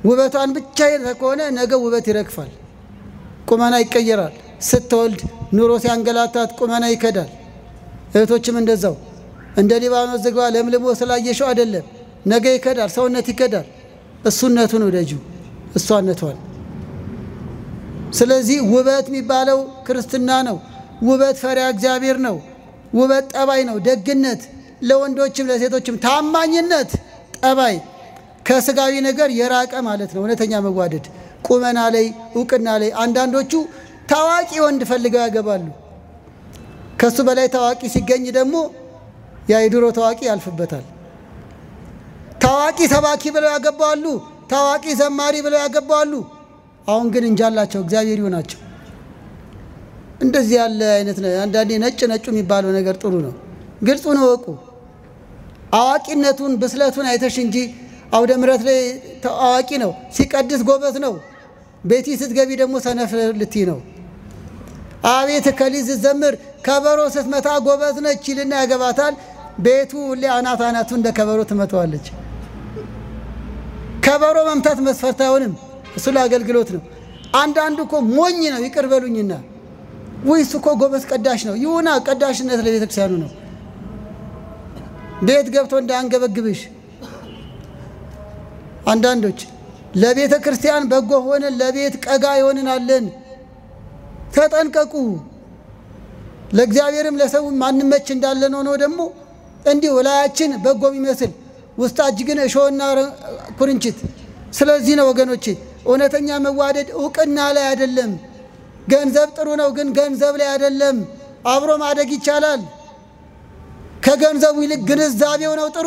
ውበቷን ብቻ ከሆነ ነገ ውበት ይረግፋል፣ ቁመና ይቀየራል። ስትወልድ ኑሮ ሲያንገላታት ቁመና ይከዳል። እህቶችም እንደዛው። እንደ ሊባኖስ ዝግባ ለምልሞ ስላየሽው አይደለም፣ ነገ ይከዳል፣ ሰውነት ይከዳል። እሱነቱን ወደጁ፣ እሷነቷን። ስለዚህ ውበት የሚባለው ክርስትና ነው። ውበት ፈሪሃ እግዚአብሔር ነው። ውበት ጠባይ ነው፣ ደግነት፣ ለወንዶችም ለሴቶችም ታማኝነት፣ ጠባይ፣ ከስጋዊ ነገር የራቀ ማለት ነው እውነተኛ መዋደድ። ቁመና ላይ፣ እውቅና ላይ። አንዳንዶቹ ታዋቂ ወንድ ፈልገው ያገባሉ። ከሱ በላይ ታዋቂ ሲገኝ ደግሞ ያ የድሮ ታዋቂ ያልፍበታል። ታዋቂ ሰባኪ ብለው ያገባሉ፣ ታዋቂ ዘማሪ ብለው ያገባሉ። አሁን ግን እንጃላቸው፣ እግዚአብሔር ይሆናቸው። እንደዚህ ያለ አይነት ነው። አንዳንዴ ነጭ ነጩ የሚባለው ነገር ጥሩ ነው። ግልጹን ወቁ። አዋቂነቱን ብስለቱን አይተሽ እንጂ አውደ ምሕረት ላይ አዋቂ ነው፣ ሲቀድስ ጎበዝ ነው። ቤቲ ስትገቢ ደግሞ ሰነፍ ልቲ ነው። አቤት ከሊዝ ዘምር ከበሮ ስትመታ ጎበዝ ነች ይልና ያገባታል። ቤቱ ለአናት አናቱ እንደ ከበሮ ትመታዋለች። ከበሮ መምታት መስፈርት አይሆንም፣ እሱ ለአገልግሎት ነው። አንዳንዱ እኮ ሞኝ ነው፣ ይቅር በሉኝና ወይስ እኮ ጎበዝ ቀዳሽ ነው። ይሁና፣ ቀዳሽነት ለቤተ ክርስቲያኑ ነው። ቤት ገብቶ እንዳንገበግብሽ። አንዳንዶች ለቤተ ክርስቲያን በጎ ሆነን ለቤት ቀጋ ይሆንናለን። ተጠንቀቁ። ለእግዚአብሔርም ለሰው ማንመች እንዳለን ሆኖ ደግሞ እንዲሁ ላያችን በጎ የሚመስል ውስጣችን ግን እሾህና ኩርንችት። ስለዚህ ነው ወገኖቼ እውነተኛ መዋደድ እውቅና ላይ አይደለም። ገንዘብ ጥሩ ነው፣ ግን ገንዘብ ላይ አይደለም። አብሮ ማደግ ይቻላል። ከገንዘቡ ይልቅ ግንዛቤው ነው ጥሩ።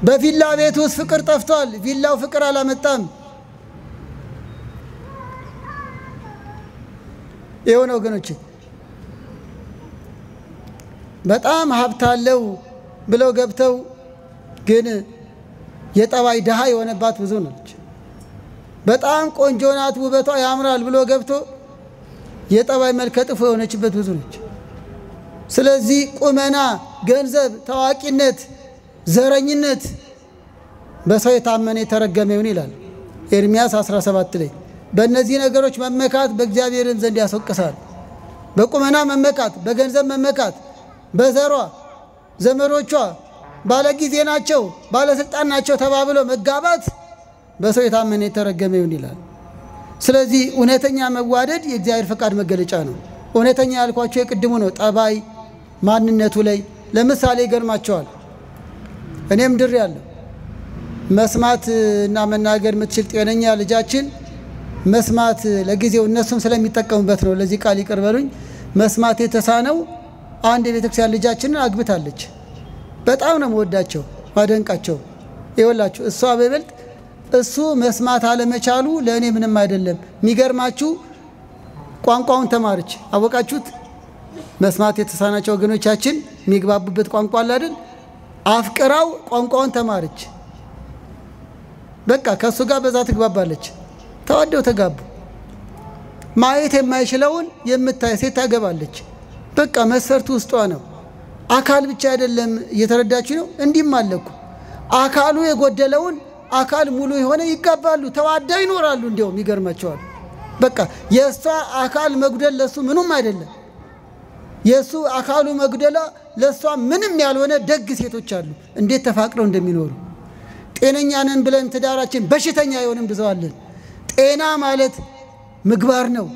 በቪላ ቤት ውስጥ ፍቅር ጠፍቷል። ቪላው ፍቅር አላመጣም። የሆነ ወገኖቼ በጣም ሀብታለው ብለው ገብተው ግን የጠባይ ድሃ የሆነባት ብዙ ነች። በጣም ቆንጆ ናት ውበቷ ያምራል ብሎ ገብቶ የጠባይ መልከ ጥፎ የሆነችበት ብዙ ነች። ስለዚህ ቁመና፣ ገንዘብ፣ ታዋቂነት፣ ዘረኝነት በሰው የታመነ የተረገመ ይሁን ይላል ኤርምያስ 17 ላይ። በእነዚህ ነገሮች መመካት በእግዚአብሔርን ዘንድ ያስወቅሳል። በቁመና መመካት፣ በገንዘብ መመካት፣ በዘሯ ዘመዶቿ ባለጊዜ ናቸው ባለስልጣን ናቸው ተባብሎ መጋባት በሰው የታመነ የተረገመ ይሁን ይላል። ስለዚህ እውነተኛ መዋደድ የእግዚአብሔር ፈቃድ መገለጫ ነው። እውነተኛ ያልኳቸው የቅድሙ ነው። ጠባይ ማንነቱ ላይ ለምሳሌ ይገርማቸዋል። እኔም ድር ያለው መስማት እና መናገር የምትችል ጤነኛ ልጃችን መስማት ለጊዜው እነሱም ስለሚጠቀሙበት ነው። ለዚህ ቃል ይቀርበሉኝ። መስማት የተሳነው አንድ የቤተክርስቲያን ልጃችንን አግብታለች። በጣም ነው መወዳቸው ማደንቃቸው። ይወላችሁ እሷ በበልጥ እሱ መስማት አለመቻሉ ለእኔ ምንም አይደለም። የሚገርማችሁ ቋንቋውን ተማረች። አወቃችሁት? መስማት የተሳናቸው ወገኖቻችን የሚግባቡበት ቋንቋ አለ አይደል? አፍቅራው ቋንቋውን ተማረች። በቃ ከሱ ጋር በዛ ትግባባለች። ተዋደው ተጋቡ። ማየት የማይችለውን የምታይ ሴት ታገባለች። በቃ መስፈርቱ ውስጧ ነው። አካል ብቻ አይደለም። እየተረዳችሁ ነው? እንዲህም አለኩ አካሉ የጎደለውን አካል ሙሉ የሆነ ይጋባሉ፣ ተዋደው ይኖራሉ። እንዲያውም ይገርማቸዋል። በቃ የእሷ አካል መጉደል ለሱ ምንም አይደለም። የሱ አካሉ መጉደላ ለሷ ምንም ያልሆነ ደግ ሴቶች አሉ። እንዴት ተፋቅረው እንደሚኖሩ ጤነኛ ነን ብለን ትዳራችን በሽተኛ የሆነን ብዙዋለን። ጤና ማለት ምግባር ነው፣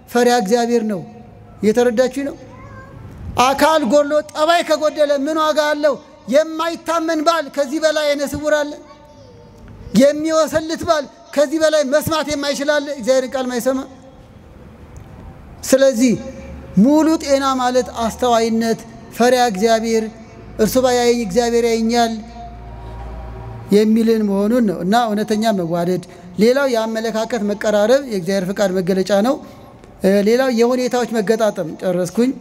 ፈሪያ እግዚአብሔር ነው። እየተረዳችሁ ነው? አካል ጎሎ ጠባይ ከጎደለ ምን ዋጋ አለው? የማይታመን ባል ከዚህ በላይ አይነስውር አለ? የሚወሰልት ባል ከዚህ በላይ መስማት የማይችል አለ? እግዚአብሔር ቃል ማይሰማ። ስለዚህ ሙሉ ጤና ማለት አስተዋይነት፣ ፈሪያ እግዚአብሔር፣ እርሱ ባያየኝ እግዚአብሔር ያየኛል የሚልን መሆኑን ነው። እና እውነተኛ መዋደድ። ሌላው የአመለካከት መቀራረብ የእግዚአብሔር ፍቃድ መገለጫ ነው። ሌላው የሁኔታዎች መገጣጠም። ጨረስኩኝ።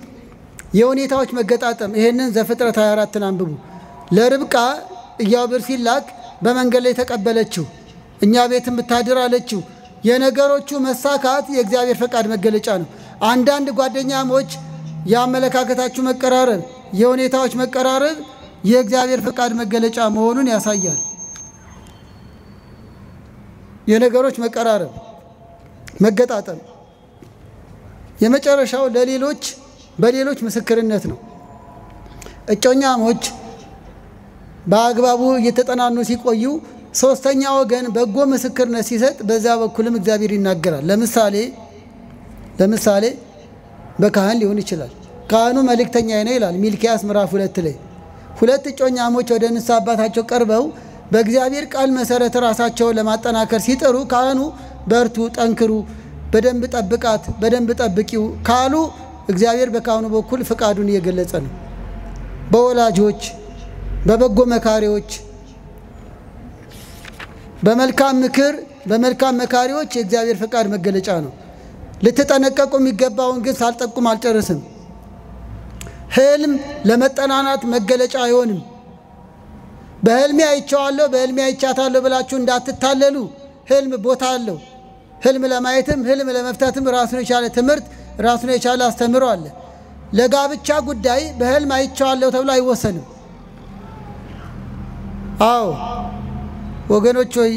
የሁኔታዎች መገጣጠም ይሄንን ዘፍጥረት 24ን አንብቡ። ለርብቃ ኢያቡር ሲላክ በመንገድ ላይ ተቀበለችው። እኛ ቤትም ብታድር አለችው። የነገሮቹ መሳካት የእግዚአብሔር ፈቃድ መገለጫ ነው። አንዳንድ ጓደኛሞች የአመለካከታችሁ መቀራረብ፣ የሁኔታዎች መቀራረብ የእግዚአብሔር ፈቃድ መገለጫ መሆኑን ያሳያል። የነገሮች መቀራረብ መገጣጠም። የመጨረሻው ለሌሎች በሌሎች ምስክርነት ነው። እጮኛሞች በአግባቡ እየተጠናኑ ሲቆዩ ሶስተኛ ወገን በጎ ምስክርነት ሲሰጥ በዛ በኩልም እግዚአብሔር ይናገራል። ለምሳሌ በካህን ሊሆን ይችላል። ካህኑ መልእክተኛ ነው ይላል ሚልክያስ ምዕራፍ 2 ላይ። ሁለት እጮኛሞች ወደ ንስሐ አባታቸው ቀርበው በእግዚአብሔር ቃል መሰረት ራሳቸውን ለማጠናከር ሲጥሩ ካህኑ በርቱ፣ ጠንክሩ፣ በደንብ ጠብቃት፣ በደንብ ጠብቂው ካሉ እግዚአብሔር በካህኑ በኩል ፍቃዱን እየገለጸ ነው። በወላጆች በበጎ መካሪዎች በመልካም መካሪዎች የእግዚአብሔር ፍቃድ መገለጫ ነው። ልትጠነቀቁ የሚገባውን ግን ሳልጠቁም አልጨርስም። ህልም ለመጠናናት መገለጫ አይሆንም። በህልሜ አይቻለሁ በህልሜ አይቻታለሁ ብላችሁ እንዳትታለሉ። ህልም ቦታ አለው። ህልም ለማየትም ህልም ለመፍታትም ራሱን የቻለ ትምህርት ራሱን የቻለ አስተምሮ አለ። ለጋብቻ ጉዳይ በህልም አይቻለሁ ተብሎ አይወሰንም። አዎ ወገኖች ሆይ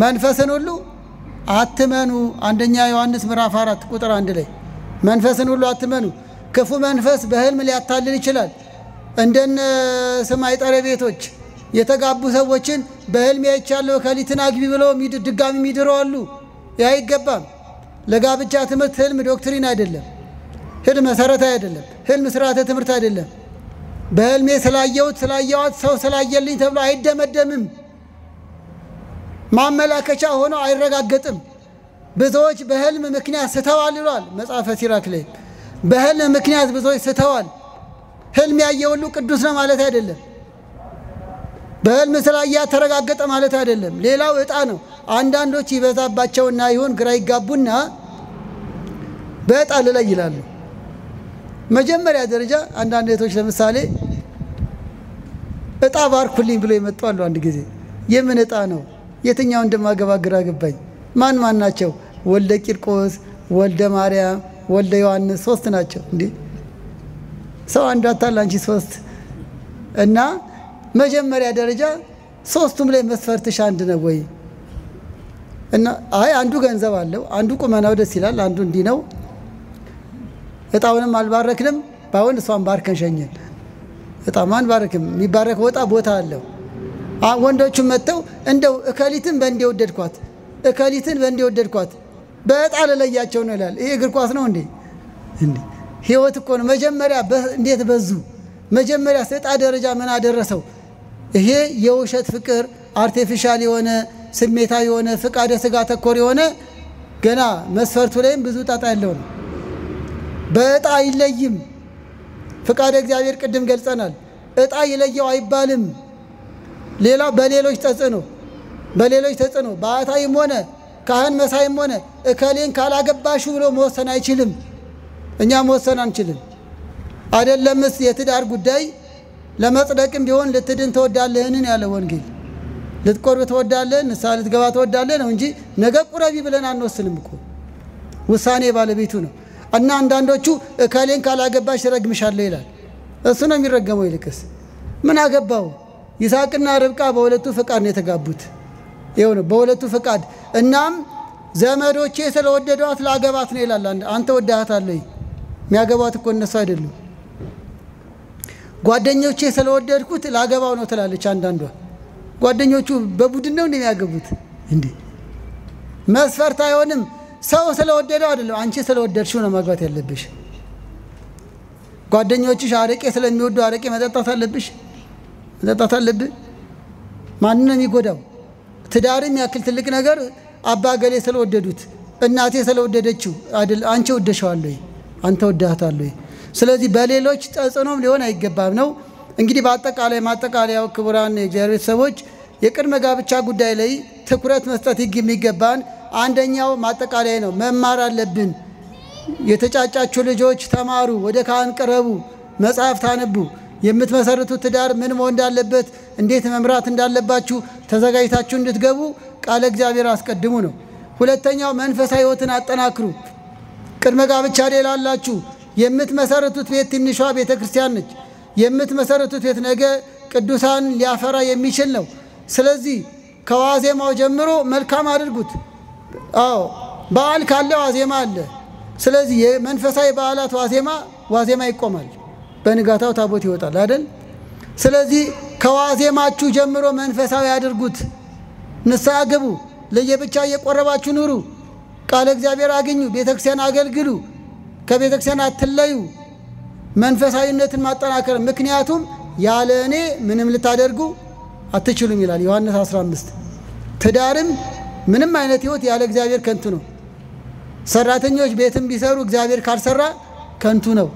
መንፈስን ሁሉ አትመኑ። አንደኛ ዮሐንስ ምዕራፍ 4 ቁጥር 1 ላይ መንፈስን ሁሉ አትመኑ። ክፉ መንፈስ በህልም ሊያታልል ይችላል። እንደነ ሰማይ ጠረቤቶች የተጋቡ ሰዎችን በህልም አይቻለሁ ከሊትን አግቢ ብለው ድጋሚ የሚድሩ አሉ። ያ አይገባም። ለጋብቻ ትምህርት ህልም ዶክትሪን አይደለም። ህልም መሰረታዊ አይደለም። ህልም ስርዓተ ትምህርት አይደለም። በህልሜ ስላየዋት ሰው ስላየልኝ ተብሎ አይደመደምም። ማመላከቻ ሆኖ አይረጋገጥም። ብዙዎች በህልም ምክንያት ስተዋል ይሏል መጽሐፈ ሲራክ ላይ። በህልም ምክንያት ብዙዎች ስተዋል። ህልም ያየ ሁሉ ቅዱስ ነው ማለት አይደለም። በህልም ስላያ ተረጋገጠ ማለት አይደለም። ሌላው እጣ ነው። አንዳንዶች ይበዛባቸውና ይሁን ግራ ይጋቡና በእጣ ላይ ይላሉ። መጀመሪያ ደረጃ አንዳንድ እህቶች ለምሳሌ እጣ ባርኩልኝ ብሎ ይመጣሉ። አንድ ጊዜ የምን እጣ ነው? የትኛው እንደማገባ ግራ ገባኝ። ማን ናቸው? ወልደ ቂርቆስ፣ ወልደ ማርያም፣ ወልደ ዮሐንስ 3 ናቸው። እንዴ ሰው አንዱ አታል አንቺ 3 እና መጀመሪያ ደረጃ ሶስቱም ላይ መስፈርትሽ አንድ ነው ወይ? እና አይ አንዱ ገንዘብ አለው፣ አንዱ ቁመናው ደስ ይላል፣ አንዱ እንዲህ ነው። እጣውንም አልባረክንም፣ ባውን እሷን ባርከን ሸኘን። እጣማን ባረክም የሚባረክ ወጣ ቦታ አለው። ወንዶቹም መተው እንደው እከሊትን በእንዲህ ወደድኳት፣ እከሊትን በእንዲህ ወደድኳት በእጣ ለለያቸው ነው ይላል። ይሄ እግር ኳስ ነው እንዴ? ህይወት እኮ ነው። መጀመሪያ እንዴት በዙ? መጀመሪያ እጣ ደረጃ ምን አደረሰው? ይሄ የውሸት ፍቅር አርቲፊሻል የሆነ ስሜታዊ የሆነ ፍቃደ ስጋ ተኮር የሆነ ገና መስፈርቱ ላይም ብዙ ጣጣ ያለው ነው። በእጣ አይለይም። ፍቃደ እግዚአብሔር ቅድም ገልጸናል። እጣ ይለየው አይባልም። ሌላ በሌሎች ተጽዕኖ ባታይም ሆነ ካህን መሳይም ሆነ እከሌን ካላገባሹ ብሎ መወሰን አይችልም። እኛ መወሰን አንችልም። አይደለምስ የትዳር ጉዳይ ለመጽደቅም ቢሆን ልትድን ተወዳለህን ያለ ወንጌል ልትቆርብ ተወዳለህ ንስሐ ልትገባ ተወዳለህ ነው እንጂ ነገ ቁረቢ ብለን አንወስንም እኮ ውሳኔ ባለቤቱ ነው። እና አንዳንዶቹ እከሌን ካላገባሽ ረግምሻለሁ ይላል። እሱ ነው የሚረገመው። ይልቅስ ምን አገባው? ይስሐቅና ርብቃ በሁለቱ ፍቃድ ነው የተጋቡት። ይኸው ነው በሁለቱ ፍቃድ። እናም ዘመዶቼ ስለወደዷት ላገባት ነው ይላል። አንተ ወዳሃታለህ? የሚያገባት እኮ እነሱ አይደሉም። ጓደኞቼ ስለወደድኩት ላገባው ነው ትላለች አንዳንዷ። ጓደኞቹ በቡድን ነው እንደሚያገቡት እንዴ? መስፈርት አይሆንም። ሰው ስለወደደው አይደለም፣ አንቺ ስለወደድሽው ነው ማግባት ያለብሽ። ጓደኞችሽ አረቄ ስለሚወዱ አረቄ መጠጣት አለብሽ፣ መጠጣት አለብህ። ማንን ነው የሚጎዳው? ትዳርም ያክል ትልቅ ነገር አባ ገሌ ስለወደዱት እናቴ ስለወደደችው አይደል? አንቺ ወደሻለሁ፣ አንተ ወዳሃታለህ። ስለዚህ በሌሎች ተጽዕኖም ሊሆን አይገባም ነው። እንግዲህ በአጠቃላይ ማጠቃለያው ክቡራን የእግዚአብሔር ቤተሰቦች የቅድመ ጋብቻ ጉዳይ ላይ ትኩረት መስጠት የሚገባን አንደኛው ማጠቃለያ ነው። መማር አለብን። የተጫጫችሁ ልጆች ተማሩ፣ ወደ ካህን ቅረቡ፣ መጽሐፍ ታነቡ። የምትመሰርቱት ትዳር ምን መሆን እንዳለበት እንዴት መምራት እንዳለባችሁ ተዘጋጅታችሁ እንድትገቡ ቃለ እግዚአብሔር አስቀድሙ ነው። ሁለተኛው መንፈሳዊ ሕይወትን አጠናክሩ። ቅድመ ጋብቻ ላይ ላላችሁ የምትመሰርቱት ቤት ትንሿ ቤተ ክርስቲያን ነች። የምትመሰርቱት ቤት ነገ ቅዱሳን ሊያፈራ የሚችል ነው። ስለዚህ ከዋዜማው ጀምሮ መልካም አድርጉት። አዎ በዓል ካለ ዋዜማ አለ። ስለዚህ የመንፈሳዊ በዓላት ዋዜማ ይቆማል። በንጋታው ታቦት ይወጣል አይደል? ስለዚህ ከዋዜማችሁ ጀምሮ መንፈሳዊ አድርጉት። ንስሐ ግቡ። ለየብቻ እየቆረባችሁ ኑሩ። ቃለ እግዚአብሔር አግኙ። ቤተክርስቲያን አገልግሉ። ከቤተክርስቲያን አትለዩ። መንፈሳዊነትን ማጠናከር። ምክንያቱም ያለ እኔ ምንም ልታደርጉ አትችሉም ይላል ዮሐንስ 15። ትዳርም ምንም አይነት ሕይወት ያለ እግዚአብሔር ከንቱ ነው። ሰራተኞች ቤትም ቢሰሩ እግዚአብሔር ካልሰራ ከንቱ ነው።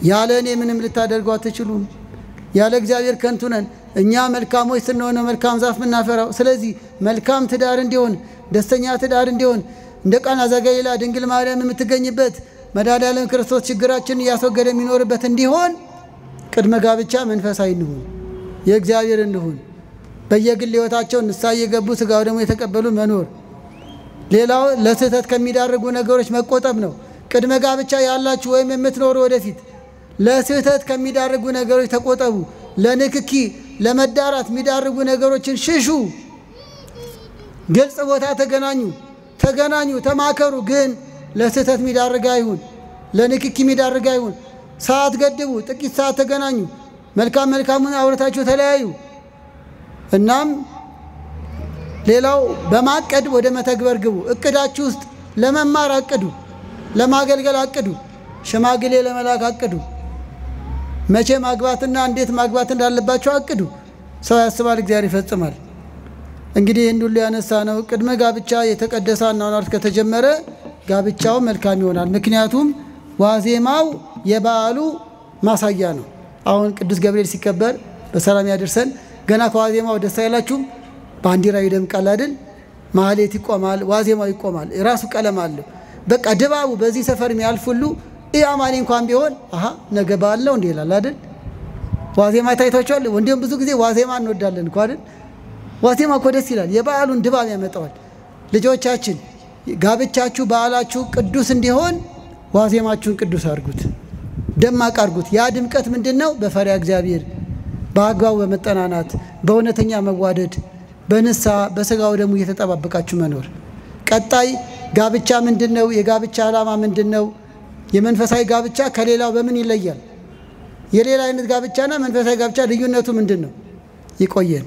ያለ እኔ ምንም ልታደርጉ አትችሉም። ያለ እግዚአብሔር ከንቱ ነን። እኛ መልካሞች ስንሆን መልካም ዛፍ ምናፈራው። ስለዚህ መልካም ትዳር እንዲሆን፣ ደስተኛ ትዳር እንዲሆን፣ እንደ ቃና ዘገሊላ ድንግል ማርያም የምትገኝበት መድኃኔዓለም ክርስቶስ ችግራችንን እያስወገደ የሚኖርበት እንዲሆን ቅድመ ጋብቻ መንፈሳዊ እንሁን፣ የእግዚአብሔር እንሁን። በየግል ሕይወታቸው ንስሐ እየገቡ ሥጋው ደግሞ የተቀበሉ መኖር። ሌላው ለስህተት ከሚዳርጉ ነገሮች መቆጠብ ነው። ቅድመ ጋብቻ ያላችሁ ወይም የምትኖሩ ወደፊት ለስህተት ከሚዳርጉ ነገሮች ተቆጠቡ። ለንክኪ ለመዳራት የሚዳርጉ ነገሮችን ሽሹ። ግልጽ ቦታ ተገናኙ፣ ተማከሩ። ግን ለስህተት የሚዳርግ አይሁን፣ ለንክኪ የሚዳርግ አይሁን። ሰዓት ገድቡ። ጥቂት ሰዓት ተገናኙ። መልካሙን አውርታችሁ ተለያዩ። እናም ሌላው በማቀድ ወደ መተግበር ግቡ። እቅዳችሁ ውስጥ ለመማር አቅዱ፣ ለማገልገል አቅዱ፣ ሽማግሌ ለመላክ አቅዱ። መቼ ማግባትና እንዴት ማግባት እንዳለባችሁ አቅዱ። ሰው ያስባል፣ እግዚአብሔር ይፈጽማል። እንግዲህ ይህን ሁሉ ያነሳ ነው ቅድመ ጋብቻ የተቀደሰ አኗኗር ከተጀመረ ጋብቻው መልካም ይሆናል። ምክንያቱም ዋዜማው የበዓሉ ማሳያ ነው። አሁን ቅዱስ ገብርኤል ሲከበር በሰላም ያደርሰን። ገና ከዋዜማው ደስ አይላችሁም? ባንዲራ ይደምቃል አይደል? ማህሌት ይቆማል፣ ዋዜማው ይቆማል። ራሱ ቀለም አለው። በቃ ድባቡ በዚህ ሰፈር የሚያልፍ ሁሉ ኢአማኒ እንኳን ቢሆን ነገ በዓል ነው እንዴ ይላል አይደል? ዋዜማ ታይቷቸዋል። እንዲሁም ብዙ ጊዜ ዋዜማ እንወዳለን እኮ አይደል? ዋዜማ እኮ ደስ ይላል፣ የበዓሉን ድባብ ያመጣዋል። ልጆቻችን ጋብቻችሁ በዓላችሁ ቅዱስ እንዲሆን ዋዜማችሁን ቅዱስ አድርጉት፣ ደማቅ አድርጉት። ያ ድምቀት ምንድነው? በፈሪያ እግዚአብሔር፣ በአግባቡ በመጠናናት፣ በእውነተኛ መዋደድ፣ በንስሐ በሥጋው ደግሞ እየተጠባበቃችሁ መኖር። ቀጣይ ጋብቻ ምንድነው? የጋብቻ ዓላማ ምንድነው? የመንፈሳዊ ጋብቻ ከሌላው በምን ይለያል? የሌላ አይነት ጋብቻና መንፈሳዊ ጋብቻ ልዩነቱ ምንድነው? ይቆየን።